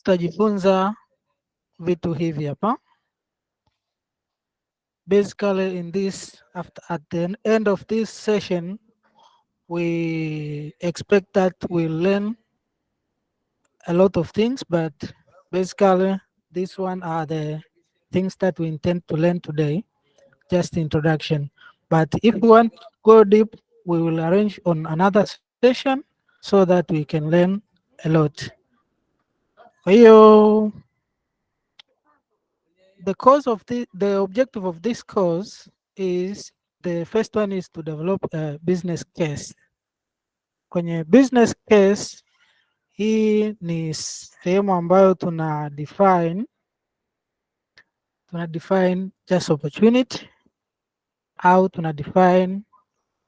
tutajifunza vitu hivi hapa. Basically in this, at the end of this session, we expect that we'll learn a lot of things, but basically this one are the things that we intend to learn today, just introduction. But if we want to go deep, we will arrange on another session so that we can learn a lot. Kwa hiyo the objective of this course is, the first one is to develop a business case. Kwenye business case hii ni sehemu ambayo tuna define just opportunity au tuna define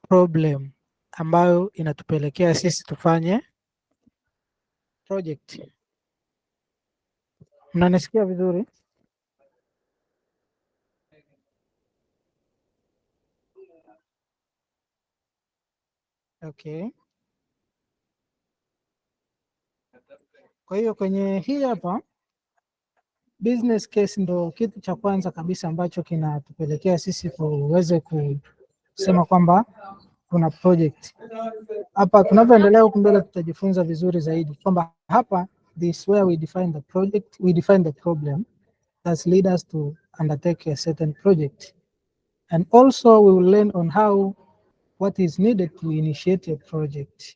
problem ambayo inatupelekea sisi tufanye project. Mnanisikia vizuri? Okay. Kwa hiyo kwenye hii hapa business case ndo kitu cha kwanza kabisa ambacho kinatupelekea sisi tuweze kusema kwamba kuna project. Hapa tunavyoendelea huku mbele tutajifunza vizuri zaidi kwamba hapa this where we define the project, we define the problem that lead us to undertake a certain project. And also we will learn on what is needed to initiate a project.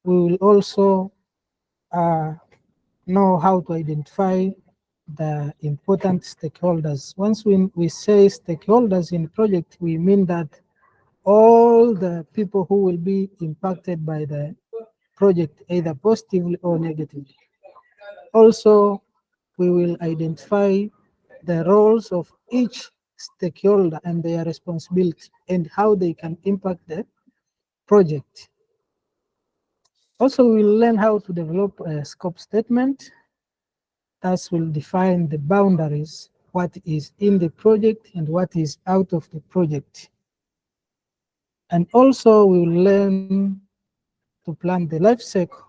We will also know how to identify the important stakeholders. Once we say stakeholders in project, we mean that all the people who will be impacted by the project, either positively or negatively. Also, we will identify the roles of each stakeholder and their responsibility and how they can impact the project. Also, we will learn how to develop a scope statement that will define the boundaries, what is in the project and what is out of the project. And also we will learn to plan the life cycle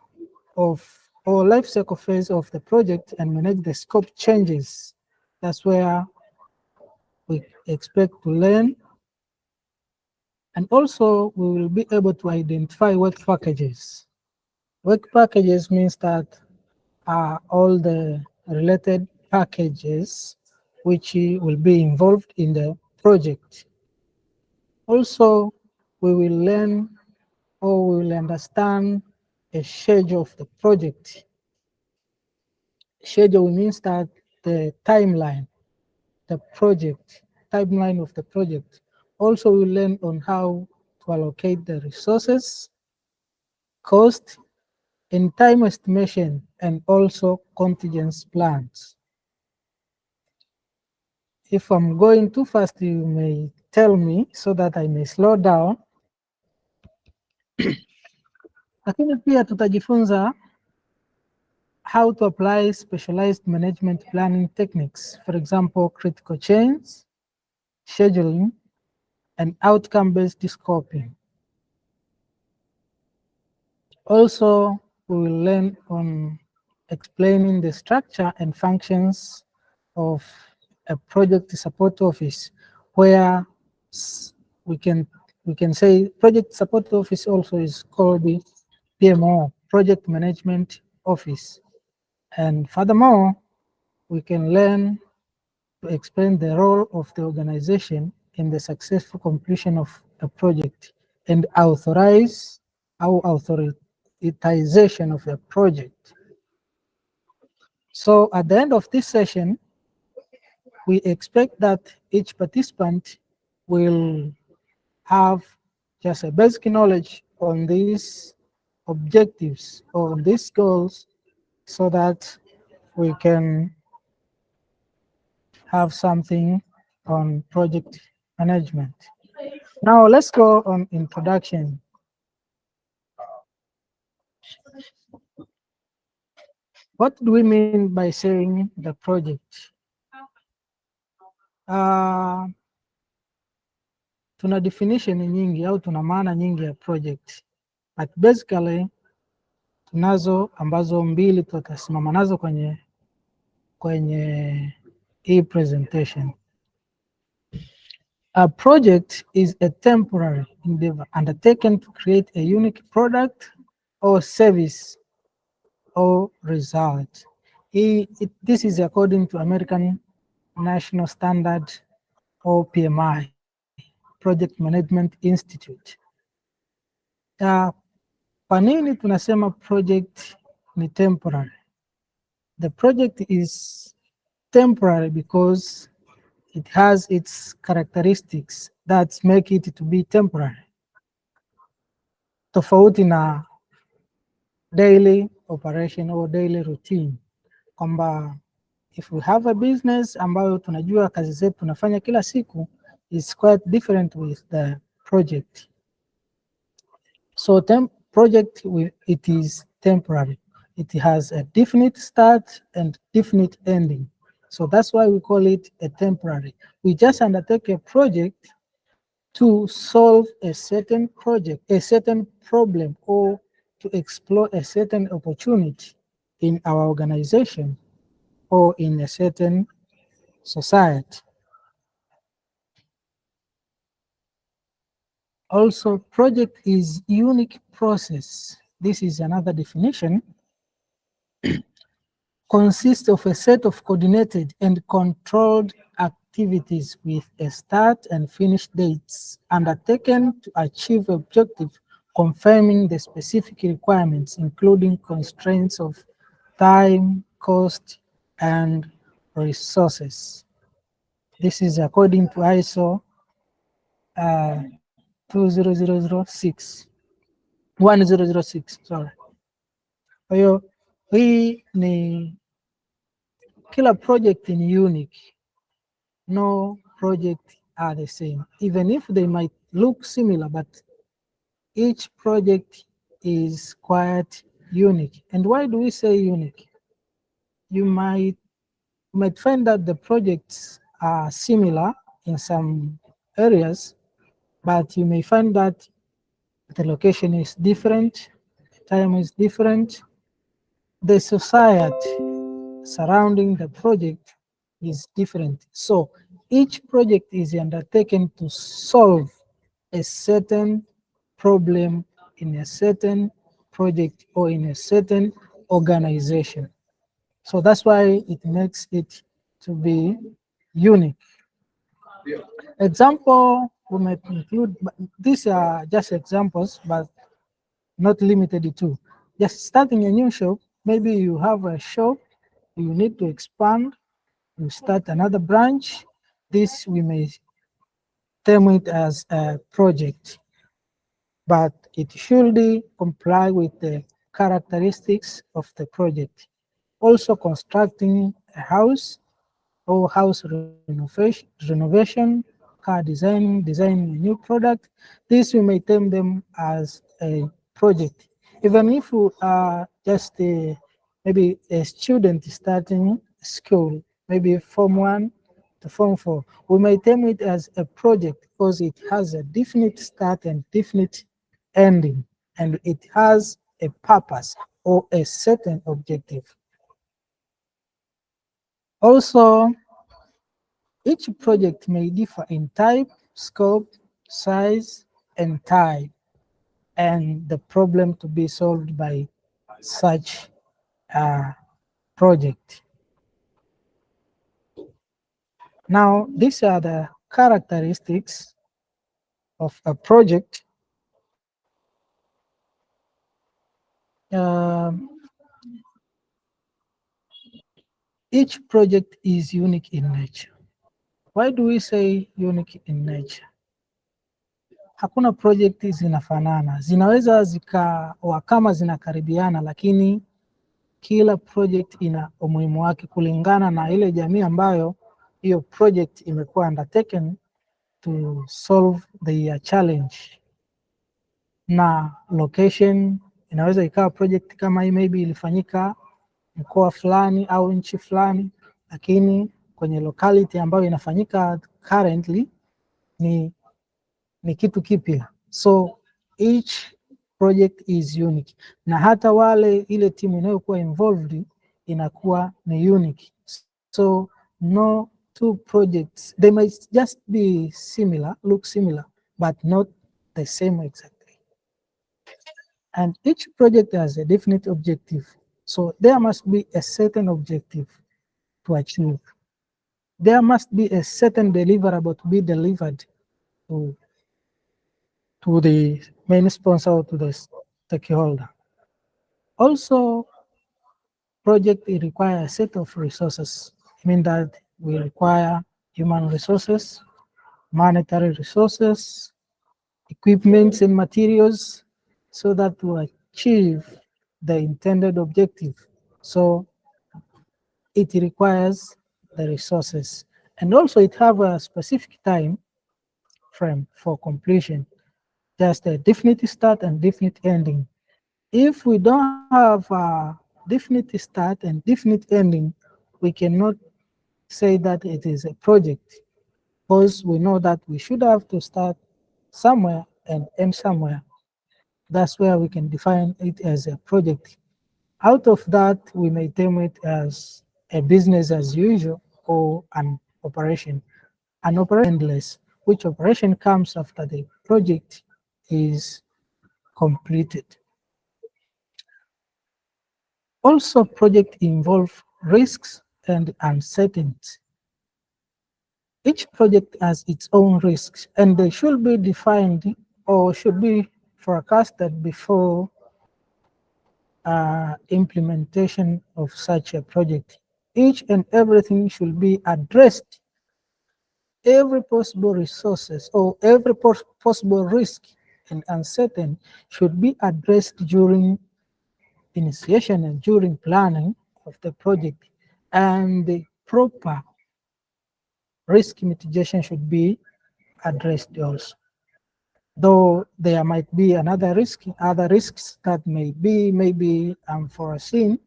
phase of the project and manage the scope changes. That's where we expect to learn. And also we will be able to identify work packages. Work packages means that all the related packages which will be involved in the project. Also, we will learn or we will understand a schedule of the project. Schedule means that the timeline of the project. Also, we learn on how to allocate the resources, cost, and time estimation, and also contingency plans. If I'm going too fast, you may tell me so that I may slow down. Lakini pia tutajifunza how to apply specialized management planning techniques, for example, critical chains, scheduling, and outcome-based scoping. Also, we will learn on explaining the structure and functions of a project support office, where we can say project support office also is called the PMO, Project Management Office. And furthermore, we can learn to explain the role of the organization in the successful completion of a project and authorize our authorization of the project. So at the end of this session, we expect that each participant will have just a basic knowledge on these objectives or on these goals, so that we can have something on project management. Now let's go on introduction. What do we mean by saying the project? Tuna definition nyingi au tuna maana nyingi ya project, but basically nazo ambazo mbili tutasimama nazo kwenye hii presentation. A project is a temporary endeavor undertaken to create a unique product or service or result. This is according to American National Standard or PMI, Project Management Institute. Kwa nini tunasema project ni temporary? The project is temporary because it has its characteristics that make it to be temporary. Tofauti na daily operation or daily routine, kwamba if we have a business ambayo tunajua kazi zetu tunafanya kila siku, is quite different with the project. So project, it is temporary. It has a definite start and definite ending. So that's why we call it a temporary. We just undertake a project to solve a certain problem, or to explore a certain opportunity in our organization or in a certain society. Also, project is unique process. This is another definition. Consists of a set of coordinated and controlled activities with a start and finish dates undertaken to achieve objective confirming the specific requirements, including constraints of time, cost, and resources. This is according to ISO 1006, sorry. Kwa hiyo hii ni kila project ni unique. No project are the same, even if they might look similar, but each project is quite unique. And why do we say unique? You might find that the projects are similar in some areas, but you may find that the location is different, time is different, the society surrounding the project is different. So each project is undertaken to solve a certain problem in a certain project or in a certain organization. So that's why it makes it to be unique. Example, we might include, these are just examples, but not limited to. Just starting a new shop, maybe you have a shop, you need to expand, you start another branch. This we may term it as a project, but it should comply with the characteristics of the project. Also constructing a house or house renovation, car designing a new product. This we may term them as a project. Even if you are just maybe a student starting school, maybe Form 1 to Form 4, we may term it as a project because it has a definite start and definite ending, and it has a purpose or a certain objective. Also, each project may differ in type, scope, size, and time, and the problem to be solved by such a project. Now, these are the characteristics of a project. Each project is unique in nature. Why do we say unique in nature? Hakuna project zinafanana, zinaweza zikawa kama zinakaribiana, lakini kila project ina umuhimu wake kulingana na ile jamii ambayo hiyo project imekuwa undertaken to solve the challenge. Na location inaweza ikawa project kama hii maybe ilifanyika mkoa fulani au nchi fulani, lakini kwenye locality ambayo inafanyika currently ni kitu kipya. So each project is unique, na hata wale ile timu inayokuwa involved inakuwa ni unique. So no two projects, they might just be similar, look similar, but not the same exactly. And each project has a definite objective. So there must be a certain objective to achieve. There must be a certain deliverable to be delivered to, to the main sponsor or to the stakeholder. Also, project require a set of resources. I mean that we require human resources, monetary resources, equipment and materials, so that to achieve the intended objective. So it requires the resources. And also it have a specific time frame for completion, just a definite start and definite ending. If we don't have a definite start and definite ending, we cannot say that it is a project, because we know that we should have to start somewhere and end somewhere. That's where we can define it as a project. Out of that, we may term it as a business as usual or an operation. An operation endless, which operation comes after the project is completed. Also, project involve risks and uncertainty. Each project has its own risks, and they should be defined or should be forecasted before implementation of such a project. Each and everything should be addressed. Every possible resources or every possible risk and uncertainty should be addressed during initiation and during planning of the project, and the proper risk mitigation should be addressed also. Though there might be other risks that may be maybe unforeseen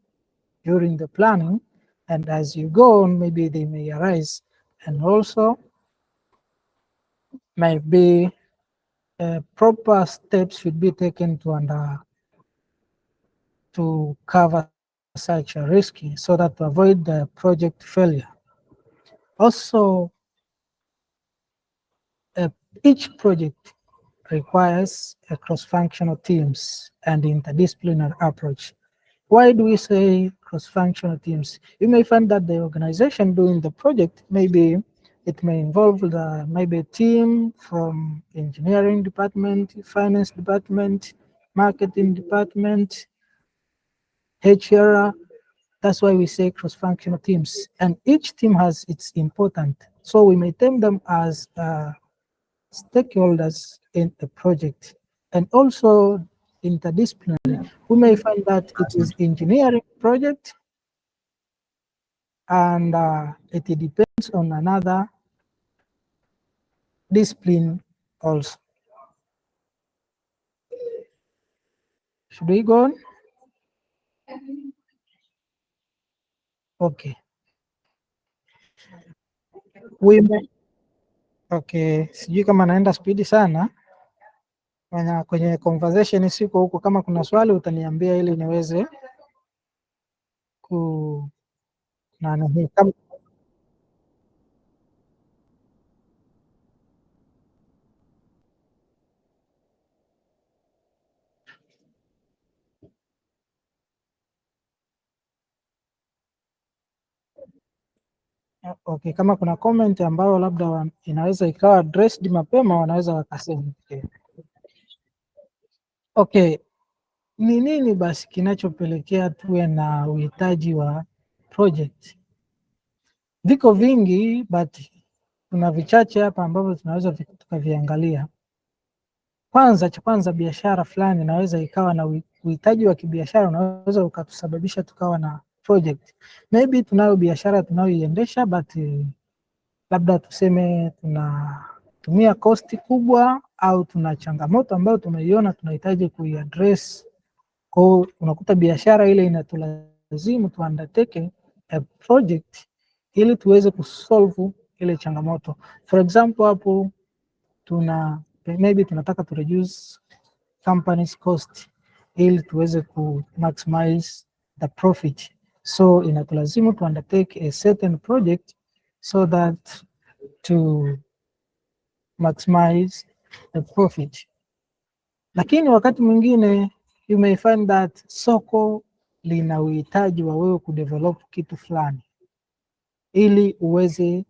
during the planning, and as you go on, maybe they may arise, and also maybe proper steps should be taken to cover such a risk so that to avoid the project failure. Also, each project requires a cross-functional teams and interdisciplinary approach. Why do we say cross-functional teams? You may find that the organization doing the project, maybe it may involve maybe a team from engineering department, finance department, marketing department, HR. That's why we say cross-functional teams. And each team has its important. So we may term them as stakeholders in the project, and also interdisciplinary. We may find that it is engineering project, and it depends on another discipline also. Should we go on? Okay. We may, okay, sijui kama naenda spidi sana kwenye conversation siko huko. Kama kuna swali utaniambia ili niweze ku nani kama okay, kama kuna comment ambayo labda inaweza ikawa addressed mapema, wanaweza wakasema. Okay, ni nini basi kinachopelekea tuwe na uhitaji wa project? Viko vingi, but kuna vichache hapa ambavyo tunaweza tukaviangalia. Cha kwanza, biashara fulani inaweza ikawa na uhitaji wa kibiashara, unaweza ukatusababisha tukawa na project. Maybe tunayo biashara tunayoiendesha, but labda tuseme tunatumia cost kubwa, au tuna changamoto ambayo tumeiona tunahitaji kuiaddress. Kwa unakuta biashara ile inatulazimu tu undertake a project ili tuweze kusolve ile changamoto. For example, hapo maybe tunataka to reduce company's cost ili tuweze ku maximize the profit. So inatulazimu to undertake a certain project so that to maximize the profit. Lakini wakati mwingine you may find that soko lina uhitaji wa wewe kudevelop kitu fulani ili uweze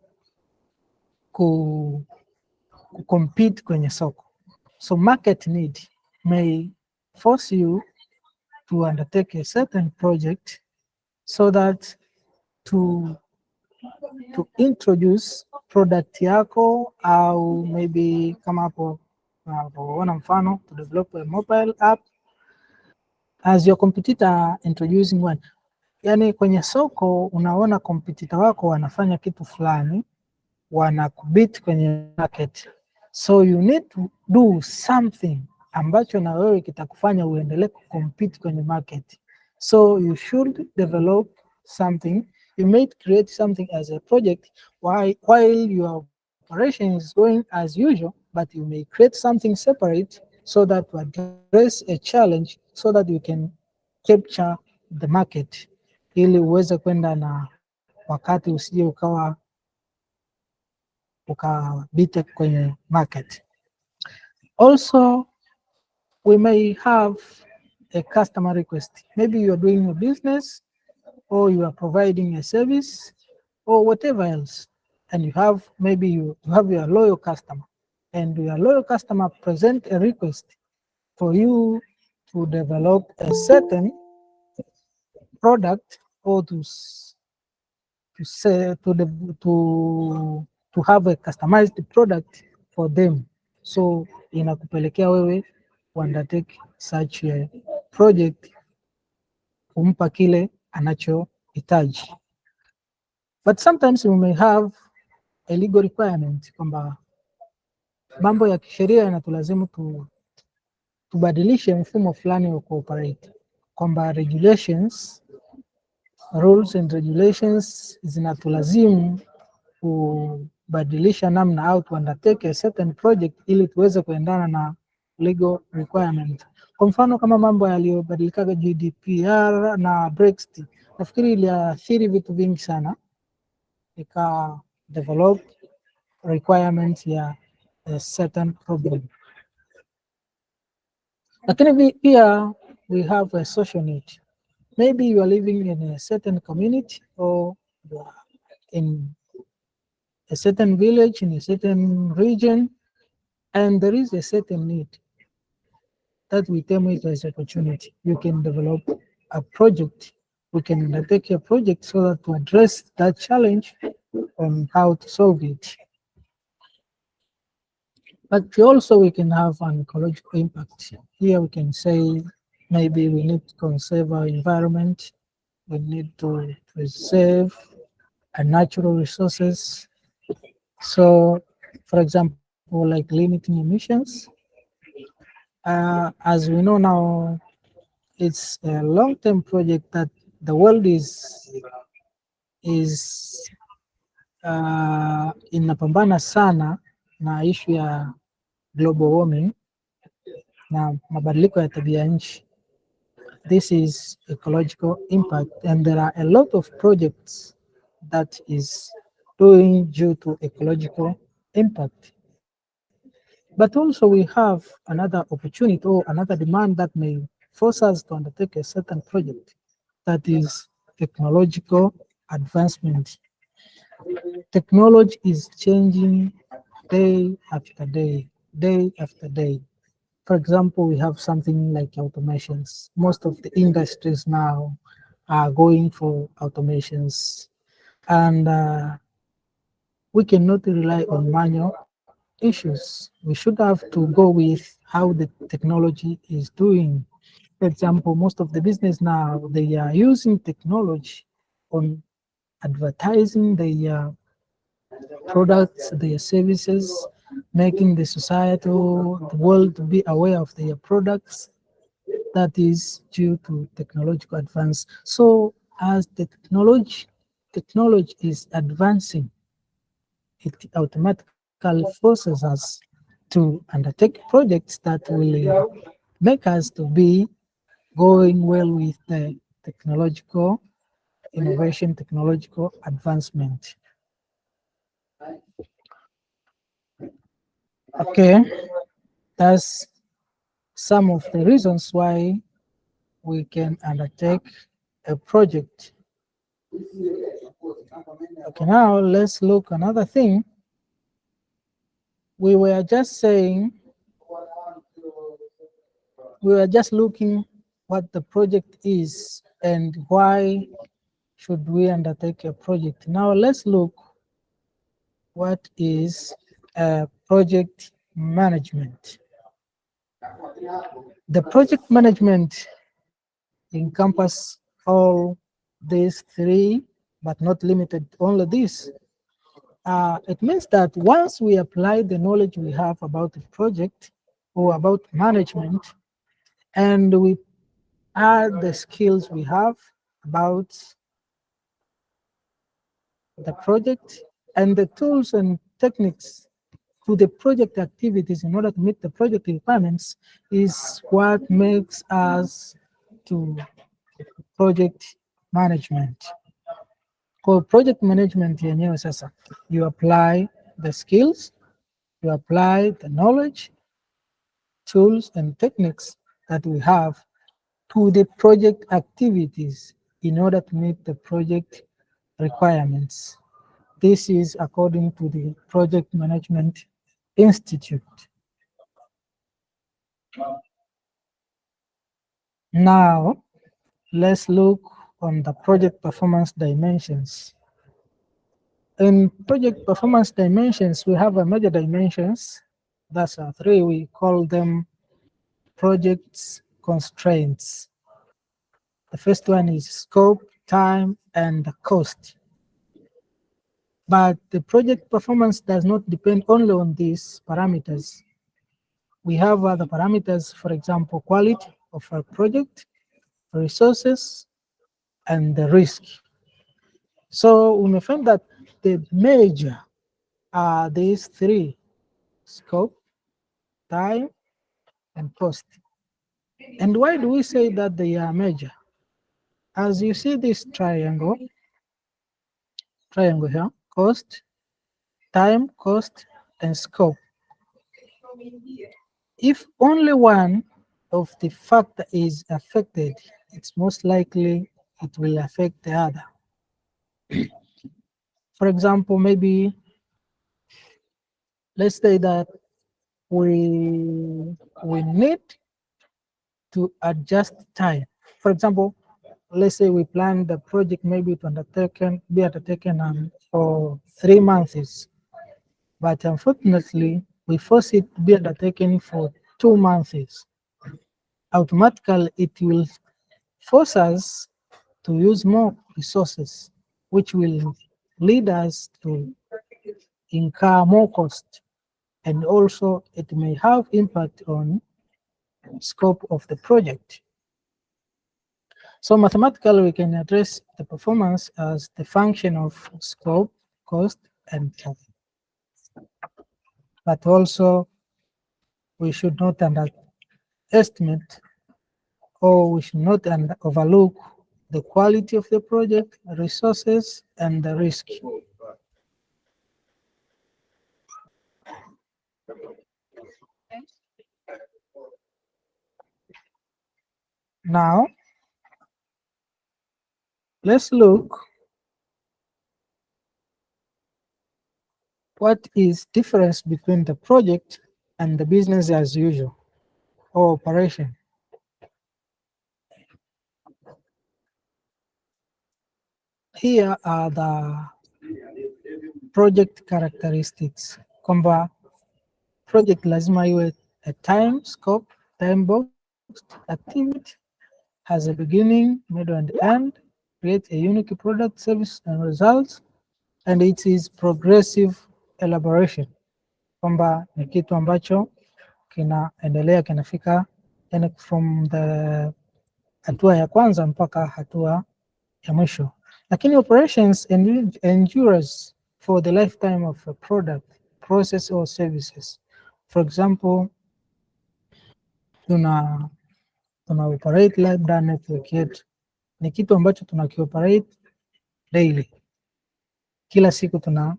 compete kwenye soko. So market need may force you to undertake a certain project so that to introduce product yako, au maybe kama hapo unavyoona mfano to develop a mobile app as your competitor introducing one. Yani kwenye soko unaona competitor wako wanafanya kitu fulani, wanakubit kwenye market, so you need to do something ambacho na wewe kitakufanya uendelee kucompete kwenye market. So you should develop something. You may create something as a project while your operation is going as usual, but you may create something separate so that to address a challenge so that you can capture the market, ili uweze kwenda na wakati, usije ukabite kwenye market. Also, we may have a customer request. Maybe you are doing a business or you are providing a service or whatever else, and you have maybe you have your loyal customer, and your loyal customer present a request for you to develop a certain product or to have a customized product for them. So inakupelekea wewe undertake such a project kumpa kile anachohitaji. But sometimes we may have a legal requirement kwamba mambo ya kisheria yanatulazimu tubadilishe mfumo fulani wa cooperate, kwamba rules and regulations zinatulazimu kubadilisha namna au to undertake a certain project ili tuweze kuendana na legal requirement. Kwa mfano kama mambo yaliyobadilikaga GDPR na Brexit, nafikiri iliathiri vitu vingi sana, ika develop requirement ya a certain problem. Lakini pia we have a social need. Maybe you are living in a certain community or you are in a certain village, in a certain region, and there is a certain need that we term it as opportunity. You can develop a project. We can undertake a project so that to address that challenge and how to solve it. But also we can have an ecological impact. Here we can say maybe we need to conserve our environment. We need to preserve our natural resources. So, for example, like limiting emissions. As we know now, it's a long-term project that the world is inapambana sana na issue ya global warming na mabadiliko ya tabia nchi. This is ecological impact, and there are a lot of projects that is doing due to ecological impact. But also we have another opportunity or another demand that may force us to undertake a certain project, that is technological advancement. Technology is changing day after day, day after day. For example, we have something like automations. Most of the industries now are going for automations, and we cannot rely on manual issues. We should have to go with how the technology is doing. For example, most of the business now, they are using technology on advertising their products, their services, making the society, the world to be aware of their products. That is due to technological advance. So as the technology is advancing, it automatically forces us to undertake projects that will make us to be going well with the technological innovation, technological advancement. Okay, that's some of the reasons why we can undertake a project. Okay, now let's look another thing. We were just saying, we were just looking what the project is and why should we undertake a project. Now let's look what is project management. The project management encompass all these three, but not limited only this. It means that once we apply the knowledge we have about the project or about management, and we add the skills we have about the project and the tools and techniques to the project activities in order to meet the project requirements is what makes us to project management. Kwa project management yenyewe sasa, you apply the skills, you apply the knowledge, tools and techniques that we have to the project activities in order to meet the project requirements. This is according to the Project Management Institute. Now, let's look on the project performance dimensions. In project performance dimensions, we have a major dimensions. That's three. We call them projects constraints. The first one is scope, time, and cost. But the project performance does not depend only on these parameters. We have other parameters, for example, quality of a project, resources, and the risk. So we may find that the major are these three: scope, time, and cost. And why do we say that they are major? As you see this triangle here, cost, time, cost, and scope. If only one of the factor is affected, it's most likely it will affect the other. For example, maybe let's say that we need to adjust time. For example, let's say we plan the project maybe to be undertaken for 3 months, but unfortunately we force it to be undertaken for 2 months. Automatically it will force us to use more resources, which will lead us to incur more cost, and also it may have impact on scope of the project. So mathematically, we can address the performance as the function of scope, cost, and time. But also, we should not underestimate, or we should not overlook the quality of the project, resources, and the risk. Now, let's look what is difference between the project and the business as usual or operation. Here are the project characteristics. Kwamba project lazima iwe a time scope, time boxed activity, has a beginning, middle, and end, create a unique product, service, and results, and it is progressive elaboration, kwamba ni kitu ambacho kinaendelea kinafika, yani from the hatua ya kwanza mpaka hatua ya mwisho. Lakini operations endures for the lifetime of a product, process, or services. For example, tuna operate labda network yetu ni kitu ambacho tunakioperate daily, kila siku tuna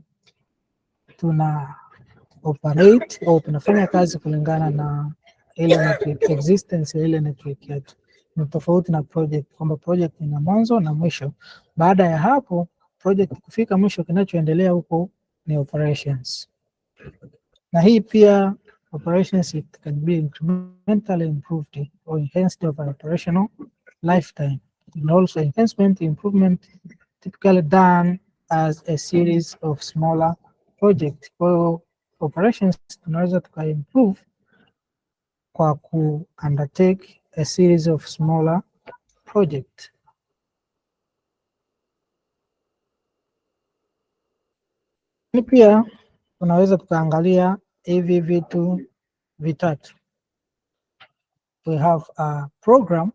operate au tunafanya kazi kulingana na ile network, existence ya ile network yetu. Ni tofauti na project, kwamba project ina mwanzo na mwisho. Baada ya hapo project kufika mwisho, kinachoendelea huko ni operations. Na hii pia operations, it can be incrementally improved or enhanced over operational lifetime. And also enhancement improvement typically done as a series of smaller projects. Kwa hiyo operations tunaweza tukaimprove kwa ku undertake a series of smaller projects. Ni pia tunaweza tukaangalia hivi vitu vitatu. We have a program,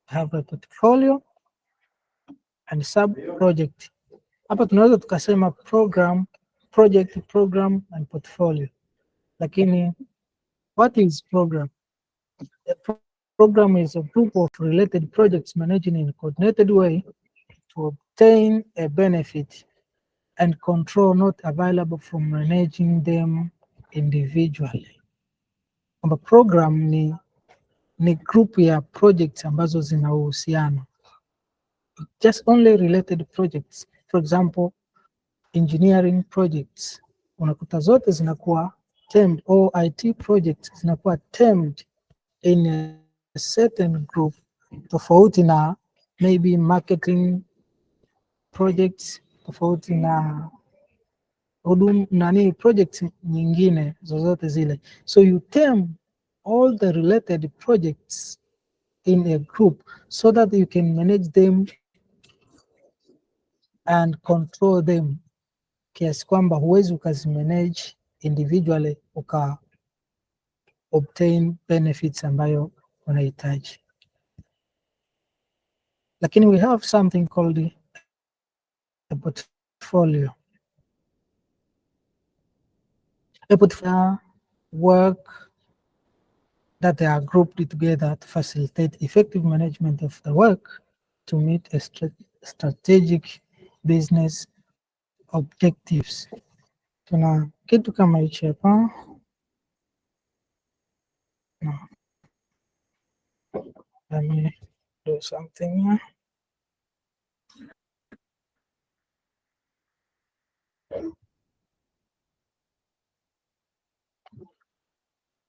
have a portfolio and sub project. Hapa tunaweza tukasema program, project, program and portfolio. Lakini what is program? A program is a group of related projects managed in a coordinated way to obtain a benefit and control not available from managing them individually. Kwamba program ni group ya projects ambazo zina uhusiano, just only related projects. For example, engineering projects unakuta zote zinakuwa termed, or IT projects zinakuwa termed in a certain group, tofauti na maybe marketing projects, tofauti na projects nyingine zozote zile. So you term all the related projects in a group so that you can manage them and control them, kiasi kwamba huwezi ukazimanage individually uka obtain benefits ambayo unahitaji. Lakini we have something called a portfolio. A portfolio work that they are grouped together to facilitate effective management of the work to meet a strategic business objectives. Tuna kitu kama hichi hapa. Let me do something here.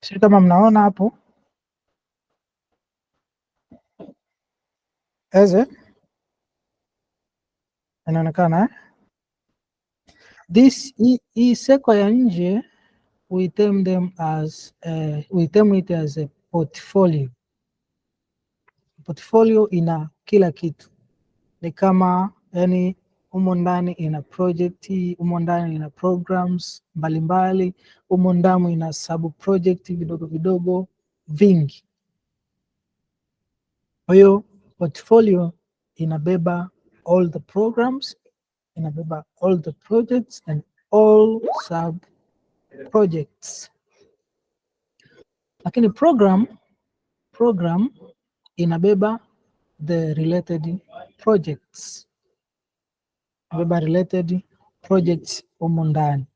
Si kama mnaona hapo eze inaonekana this hii seko ya nje we term it as a portfolio. Portfolio ina kila kitu, ni kama yani humo ndani ina project, humo ndani ina programs mbalimbali, humo ndani ina sub project vidogo vidogo vingi. Kwa hiyo portfolio inabeba all the programs, inabeba all the projects and all sub projects. Lakini program inabeba the related projects, inabeba related projects humo ndani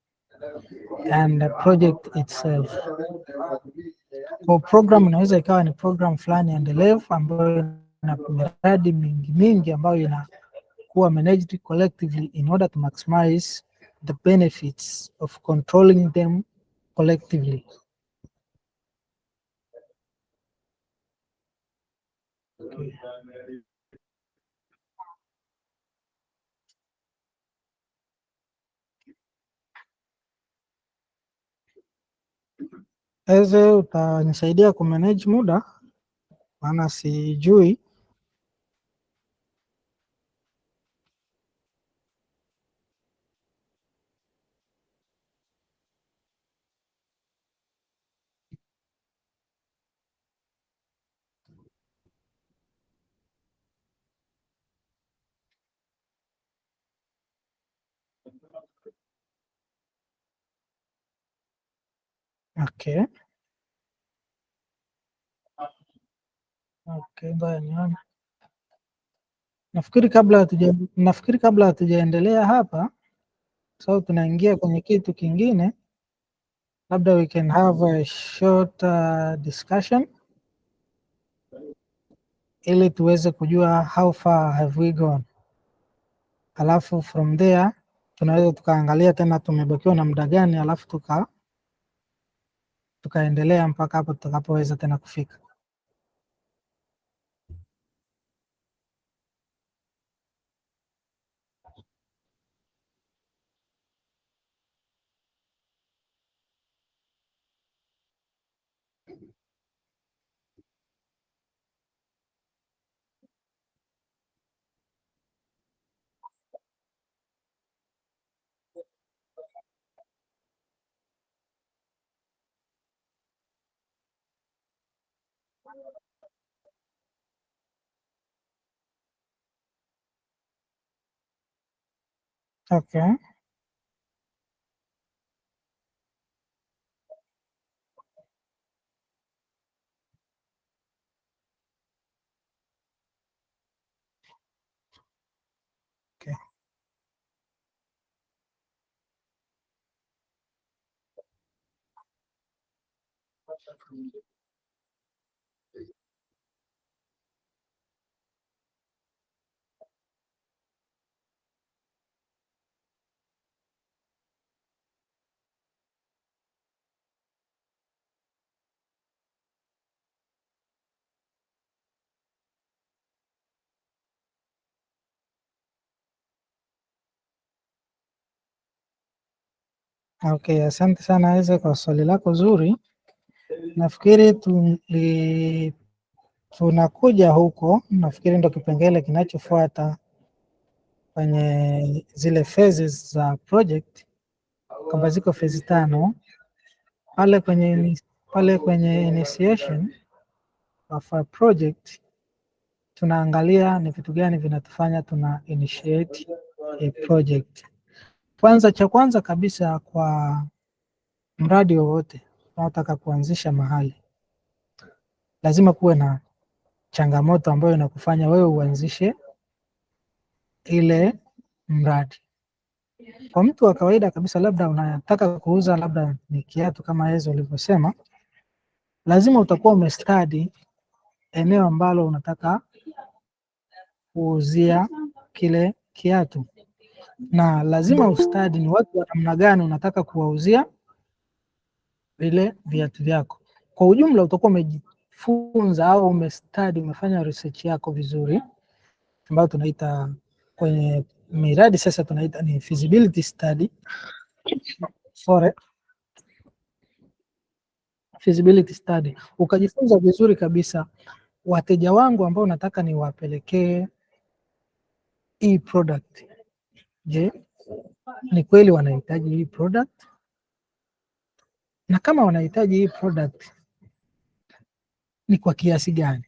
and the project itself. Kwa program inaweza ikawa ni program fulani endelevu ambayo ina miradi mingi ambayo inakuwa managed collectively in order to maximize the benefits of controlling them collectively. Okay. Eze, utanisaidia kumanage muda maana sijui. Okay. Okay, ngoja nione. Nafikiri kabla hatujaendelea hapa, so tunaingia kwenye kitu kingine, labda we can have a short discussion ili tuweze kujua how far have we gone, alafu from there tunaweza tukaangalia tena tumebakiwa na muda gani, alafu tukaendelea mpaka hapo tutakapoweza tena kufika. Okay. Okay. Okay, asante sana Eze kwa swali lako zuri. Nafikiri tunakuja huko, nafikiri ndo kipengele kinachofuata kwenye zile phases za project, kwamba ziko phase 5 pale kwenye initiation of a project. Tunaangalia ni vitu gani vinatufanya tuna initiate a project. Cha kwanza kabisa, kwa mradi wowote unaotaka kuanzisha mahali, lazima kuwe na changamoto ambayo inakufanya wewe uanzishe ile mradi. Kwa mtu wa kawaida kabisa, labda unataka kuuza labda ni kiatu kama hizo ulivyosema, lazima utakuwa umestudy eneo ambalo unataka kuuzia kile kiatu, na lazima ustadi ni watu wa namna gani unataka kuwauzia vile viatu vyako. Kwa ujumla utakuwa umejifunza au umestudy, umefanya research yako vizuri, ambayo tunaita kwenye miradi sasa tunaita ni feasibility study. Feasibility study. Ukajifunza vizuri kabisa, wateja wangu ambao nataka niwapelekee hii product, je, ni kweli wanahitaji hii product? Na kama wanahitaji hii product, ni kwa kiasi gani?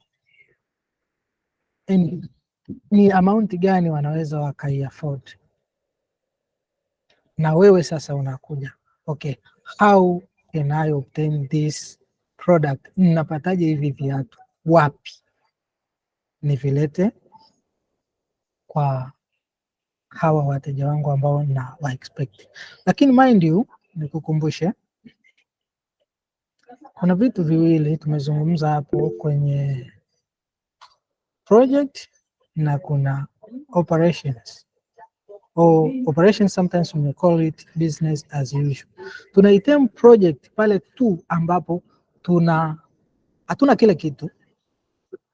Ni amount gani wanaweza wakai afford? Na wewe sasa unakuja, okay, how can I obtain this product? Ninapataje hivi viatu? Wapi nivilete kwa hawa wateja wangu ambao na wa expect? Lakini mind you, nikukumbushe kuna vitu viwili tumezungumza hapo kwenye project na kuna operations. Operations sometimes we call it business as usual. Tunaitem project pale tu ambapo hatuna kile kitu,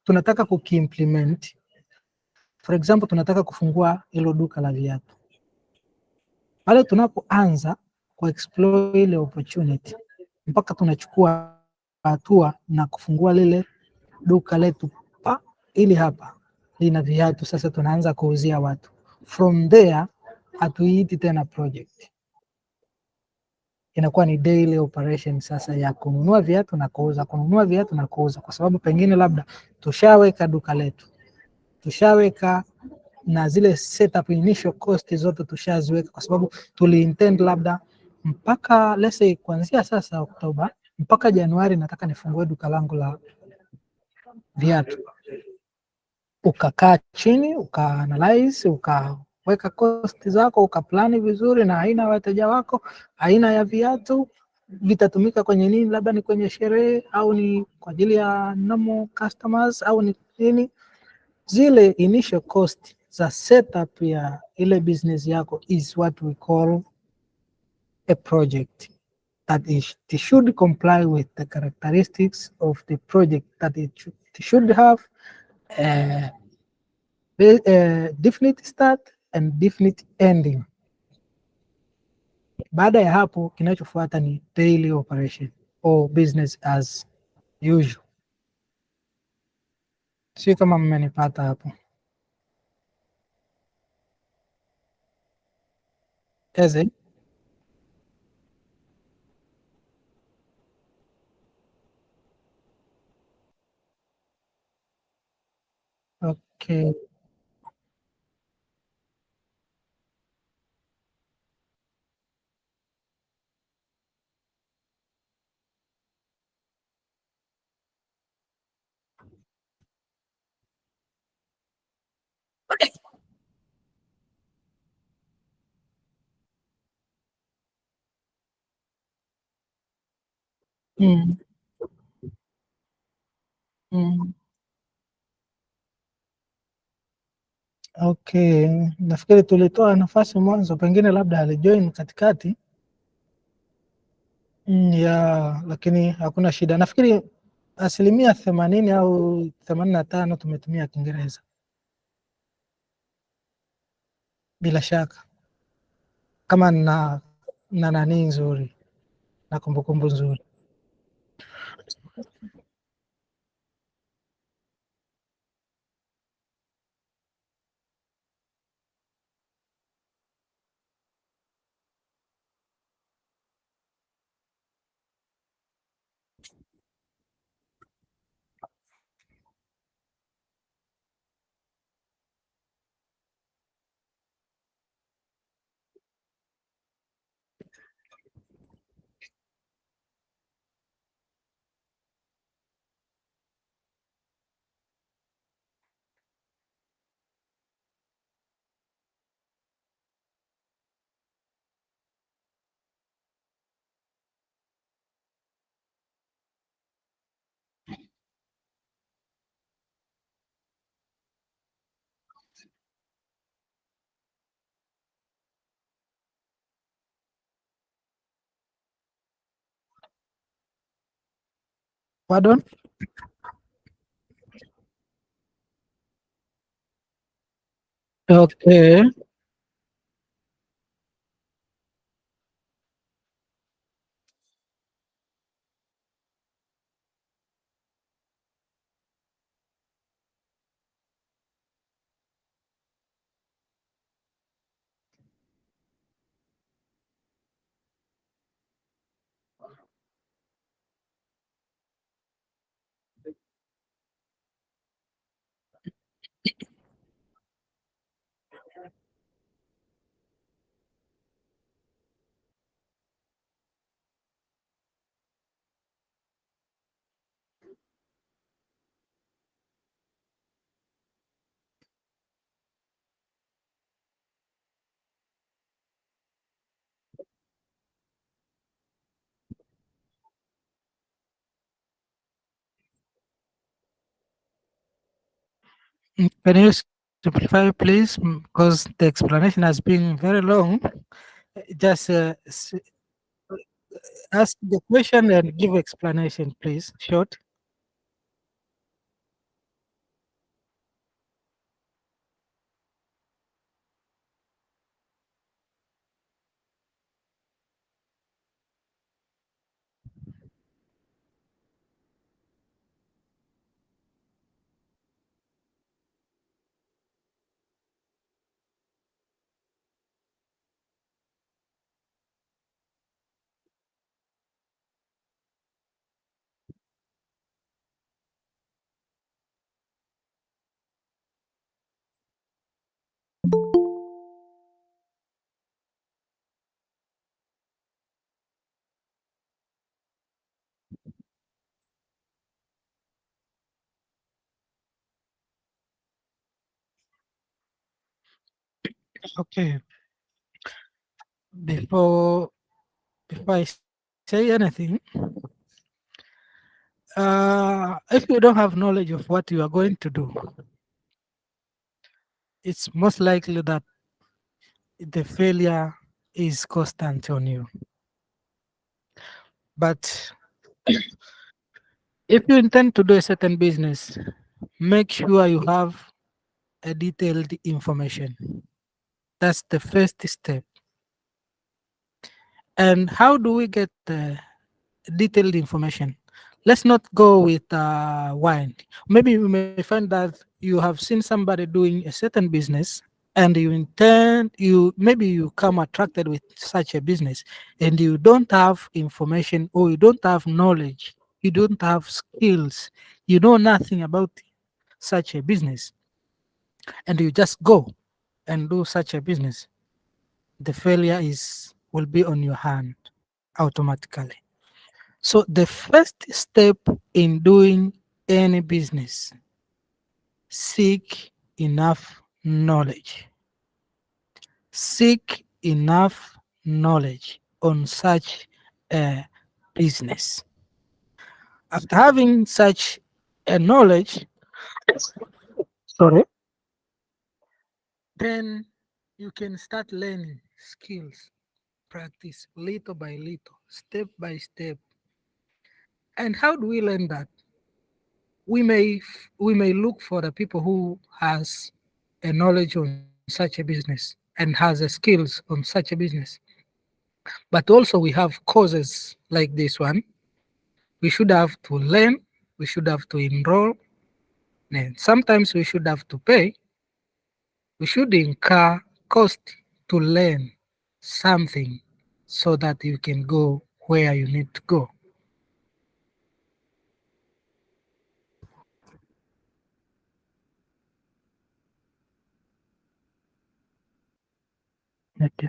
tunataka kukiimplement. For example, tunataka kufungua hilo duka la viatu. Pale tunapoanza ku explore ile opportunity mpaka tunachukua hatua na kufungua lile duka letu, ili hapa lina viatu, sasa tunaanza kuuzia watu. From there hatuiiti tena project, inakuwa ni daily operation sasa ya kununua viatu na kuuza, kununua viatu na kuuza, kwa sababu pengine labda tushaweka duka letu, tushaweka na zile setup initial cost zote tushaziweka, kwa sababu tuliintend labda mpaka let's say kuanzia sasa Oktoba mpaka Januari nataka nifungue duka langu la viatu. ukakaa chini ukaanalyze, ukaweka cost zako, ukaplani vizuri na aina ya wateja wako, aina ya viatu vitatumika kwenye nini, labda ni kwenye sherehe au ni kwa ajili ya normal customers au ni nini. Zile initial cost za setup ya ile business yako is what we call a project that it should comply with the characteristics of the project, that it should have a definite start and definite ending. Baada ya hapo kinachofuata ni daily operation or business as usual. Si kama mmenipata hapo? Eze? Okay. Mm. Mm. Okay, nafikiri tulitoa nafasi mwanzo, pengine labda alijoin katikati. Ya, lakini hakuna shida. Nafikiri 80% au 85 tumetumia Kiingereza bila shaka, kama na nani nzuri na kumbukumbu nzuri. Pardon? Okay. Can you simplify, please? Because the explanation has been very long. Just ask the question and give explanation, please. Short. Okay, before I say anything, if you don't have knowledge of what you are going to do, it's most likely that the failure is constant on you. But if you intend to do a certain business, make sure you have a detailed information. That's the first step. And how do we get the detailed information? Let's not go with wine. Maybe you may find that you have seen somebody doing a certain business and you maybe you come attracted with such a business and you don't have information or you don't have knowledge, you don't have skills, you know nothing about such a business, and you just go and do such a business, the failure is will be on your hand automatically. So the first step in doing any business, seek enough knowledge. Seek enough knowledge on such a business. After having such a knowledge, sorry, then you can start learning skills, practice little by little, step by step. And how do we learn that? We may look for the people who has a knowledge on such a business and has a skills on such a business. But also we have courses like this one. We should have to learn, we should have to enroll, and sometimes we should have to pay. We should incur cost to learn something so that you can go where you need to go. Okay.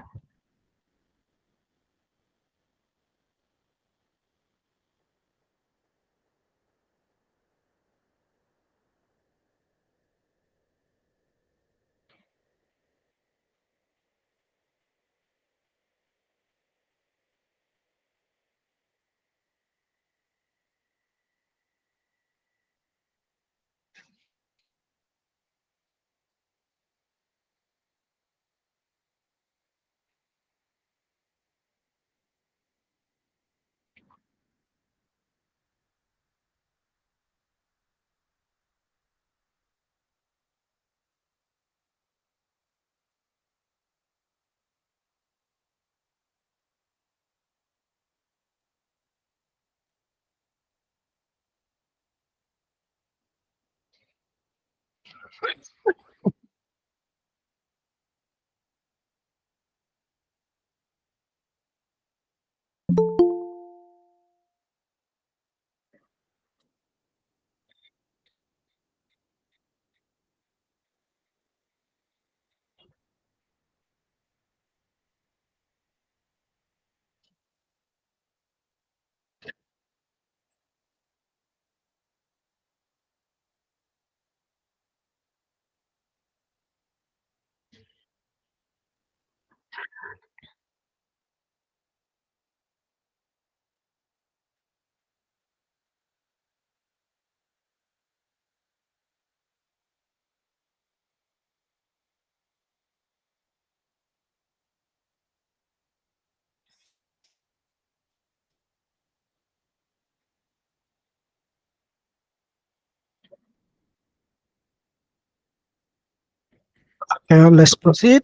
Let's proceed.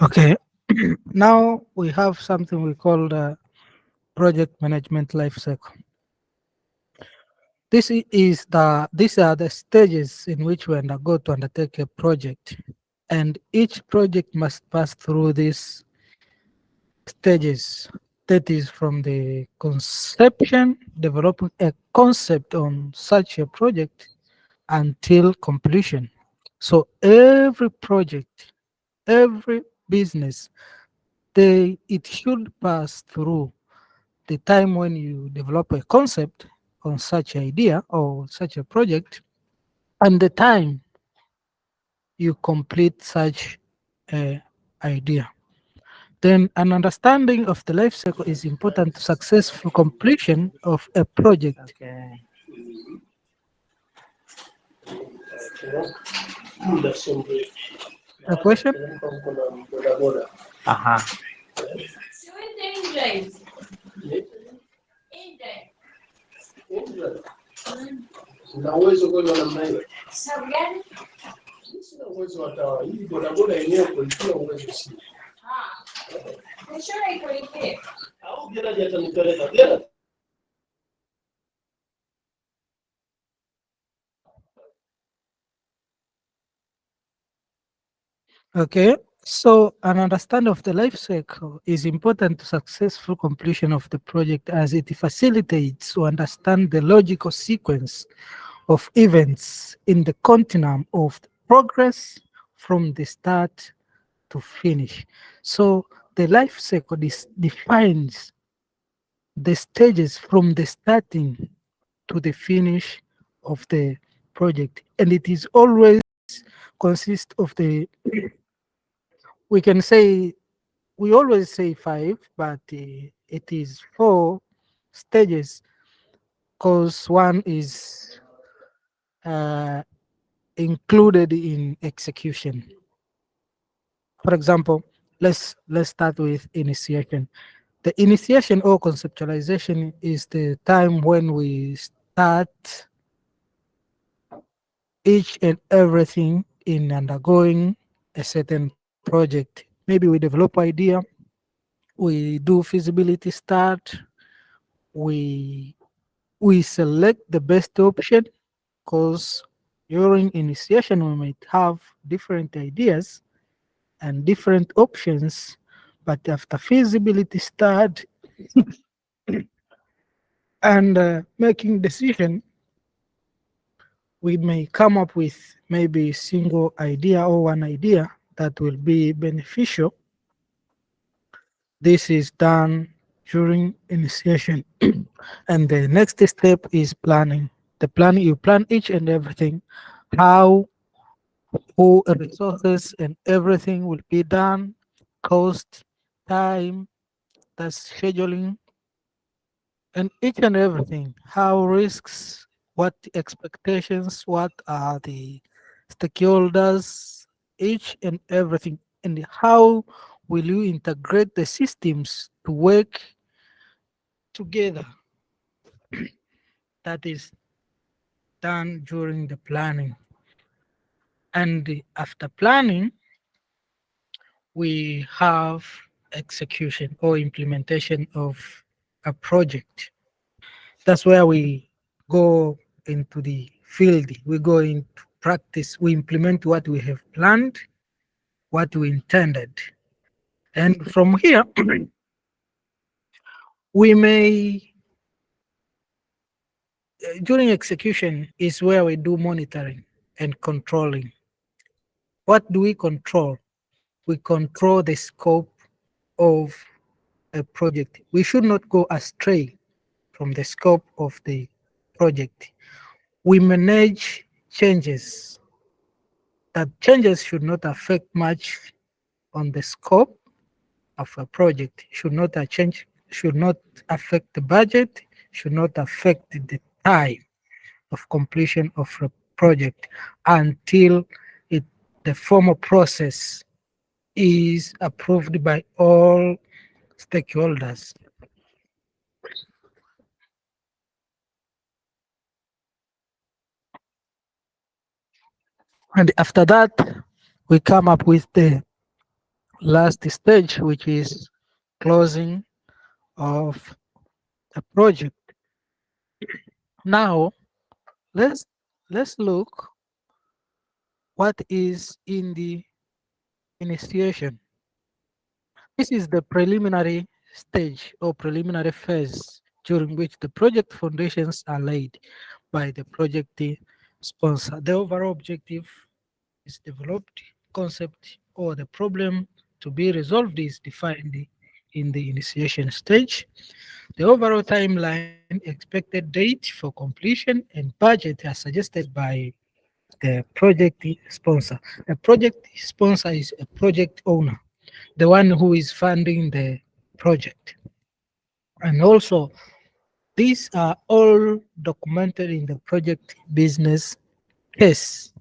Okay. Now we have something we call the project management life cycle. These are the stages in which we undergo to undertake a project, and each project must pass through these stages. That is from the conception, developing a concept on such a project until completion. So every project, every business, it should pass through the time when you develop a concept on such idea or such a project, and the time you complete such a idea. Then an understanding of the life cycle is important to successful completion of a project. Okay. A question? Aha. Una uwezo kweli wa namna hiyo? Sababu gani? Sina uwezo wa dawa. Hii bodaboda yenyewe kulipia uwezo sina. Biashara ikulipie. Au geraji atanipeleka geraji. Okay, so an understanding of the life cycle is important to successful completion of the project as it facilitates to understand the logical sequence of events in the continuum of the progress from the start to finish. So the life cycle defines the stages from the starting to the finish of the project, and it is always consist of the, we can say, we always say five, but it is four stages because one is uh, included in execution. For example, let's start with initiation. The initiation or conceptualization is the time when we start each and everything in undergoing a certain project. Maybe we develop idea, we do feasibility start, we we select the best option because during initiation we might have different ideas and different options, but after feasibility start and making decision, we may come up with maybe single idea or one idea that will be beneficial. This is done during initiation. And the next step is planning. The planning, you plan each and everything, how, who, resources, and everything will be done, cost, time, that's scheduling, and each and everything, how risks, what expectations, what are the stakeholders, each and everything, and how will you integrate the systems to work together. That is done during the planning. And after planning, we have execution or implementation of a project. That's where we go into the field, we go into practice, we implement what we have planned, what we intended. And from here, we may, during execution, is where we do monitoring and controlling. What do we control? We control the scope of a project. We should not go astray from the scope of the project. We manage changes. That changes should not affect much on the scope of a project, should not change, should not affect the budget, should not affect the time of completion of a project until it, the formal process is approved by all stakeholders. And after that, we come up with the last stage, which is closing of the project. Now, let's let's look what is in the initiation. This is the preliminary stage or preliminary phase during which the project foundations are laid by the project sponsor. The overall objective is developed, concept or the problem to be resolved is defined in the initiation stage. The overall timeline, expected date for completion, and budget are suggested by the project sponsor. The project sponsor is a project owner, the one who is funding the project. And also, these are all documented in the project business case.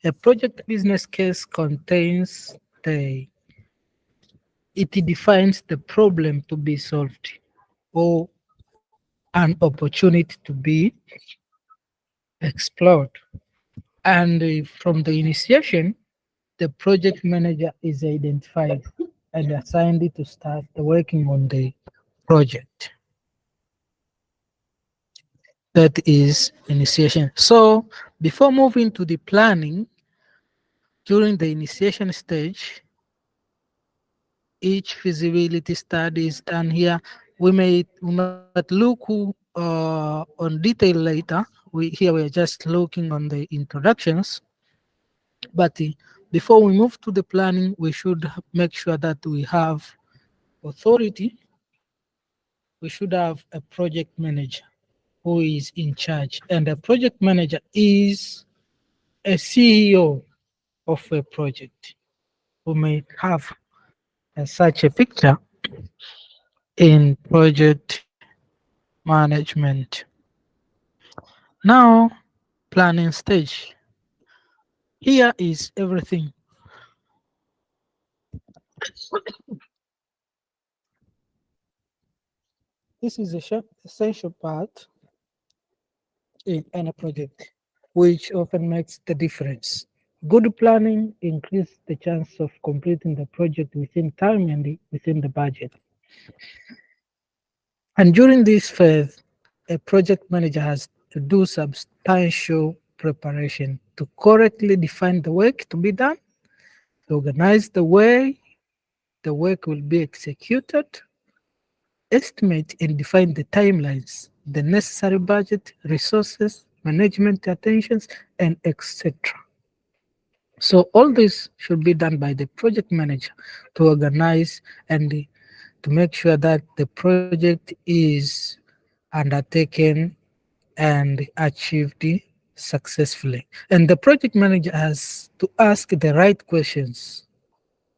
A project business case contains the it defines the problem to be solved or an opportunity to be explored. And from the initiation, the project manager is identified and assigned to start working on the project. That is initiation. So before moving to the planning, during the initiation stage, each feasibility study is done here. We might look on detail later. We are just looking on the introductions. But before we move to the planning, we should make sure that we have authority. We should have a project manager who is in charge, and a project manager is a CEO of a project who may have such a picture in project management. Now, planning stage. Here is everything. This is a essential part in any project, which often makes the difference. Good planning increases the chance of completing the project within time and within the budget. And during this phase, a project manager has to do substantial preparation to correctly define the work to be done, to organize the way the work will be executed, estimate and define the timelines, the necessary budget, resources, management attentions, and etc. So all this should be done by the project manager to organize and to make sure that the project is undertaken and achieved successfully. And the project manager has to ask the right questions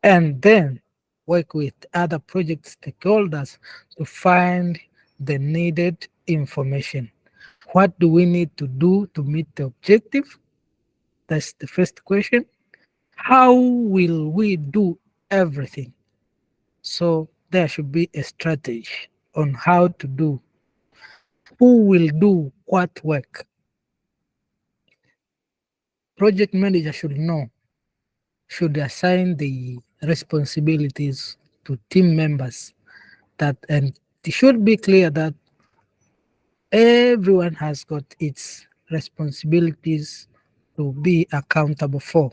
and then work with other project stakeholders to find the needed information. What do we need to do to meet the objective? That's the first question. How will we do everything? So there should be a strategy on how to do. Who will do what work? Project manager should know, should assign the responsibilities to team members that, and it should be clear that everyone has got its responsibilities to be accountable for.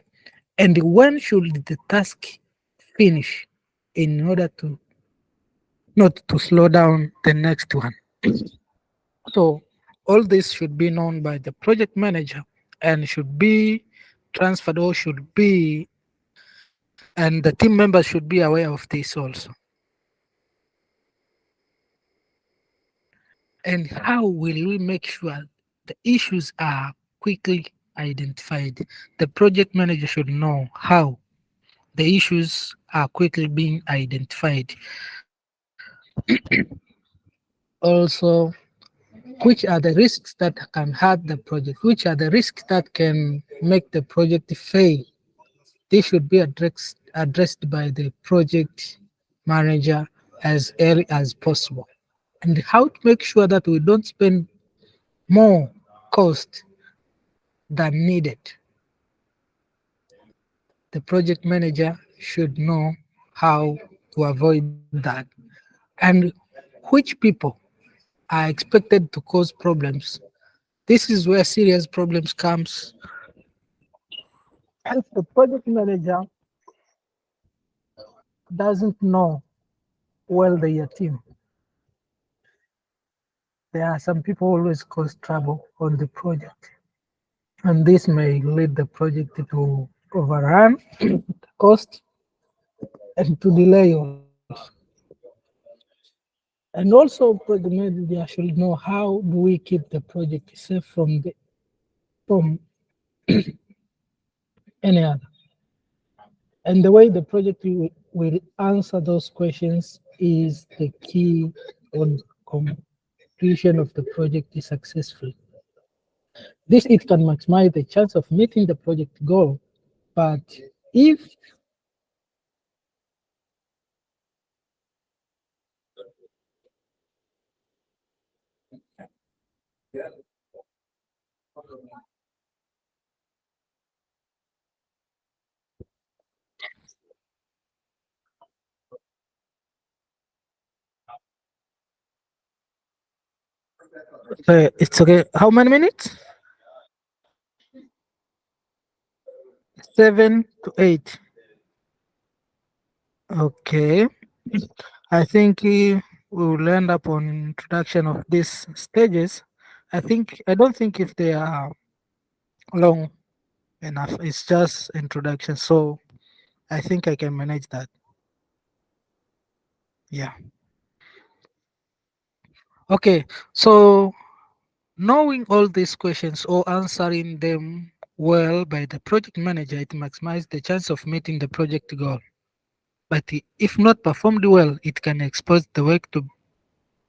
And when should the task finish in order to not to slow down the next one? So all this should be known by the project manager and should be transferred or should be, and the team members should be aware of this also. And how will we make sure the issues are quickly identified? The project manager should know how the issues are quickly being identified. Also, which are the risks that can hurt the project? Which are the risks that can make the project fail? This should be addressed by the project manager as early as possible. And how to make sure that we don't spend more cost than needed. The project manager should know how to avoid that. And which people are expected to cause problems. This is where serious problems comes. If the project manager doesn't know well their team, there are some people always cause trouble on the project. And this may lead the project to overrun the cost and to delay also. And also, project manager should know how do we keep the project safe from any other. And the way the project will answer those questions is the key on completion of the project is successful. This it can maximize the chance of meeting the project goal. But if it's okay, how many minutes? 7 to 8. Okay. I think we will end up on introduction of these stages. I don't think if they are long enough. It's just introduction. So I think I can manage that. Yeah. Okay. So knowing all these questions or answering them well by the project manager, it maximizes the chance of meeting the project goal. But if not performed well, it can expose the work to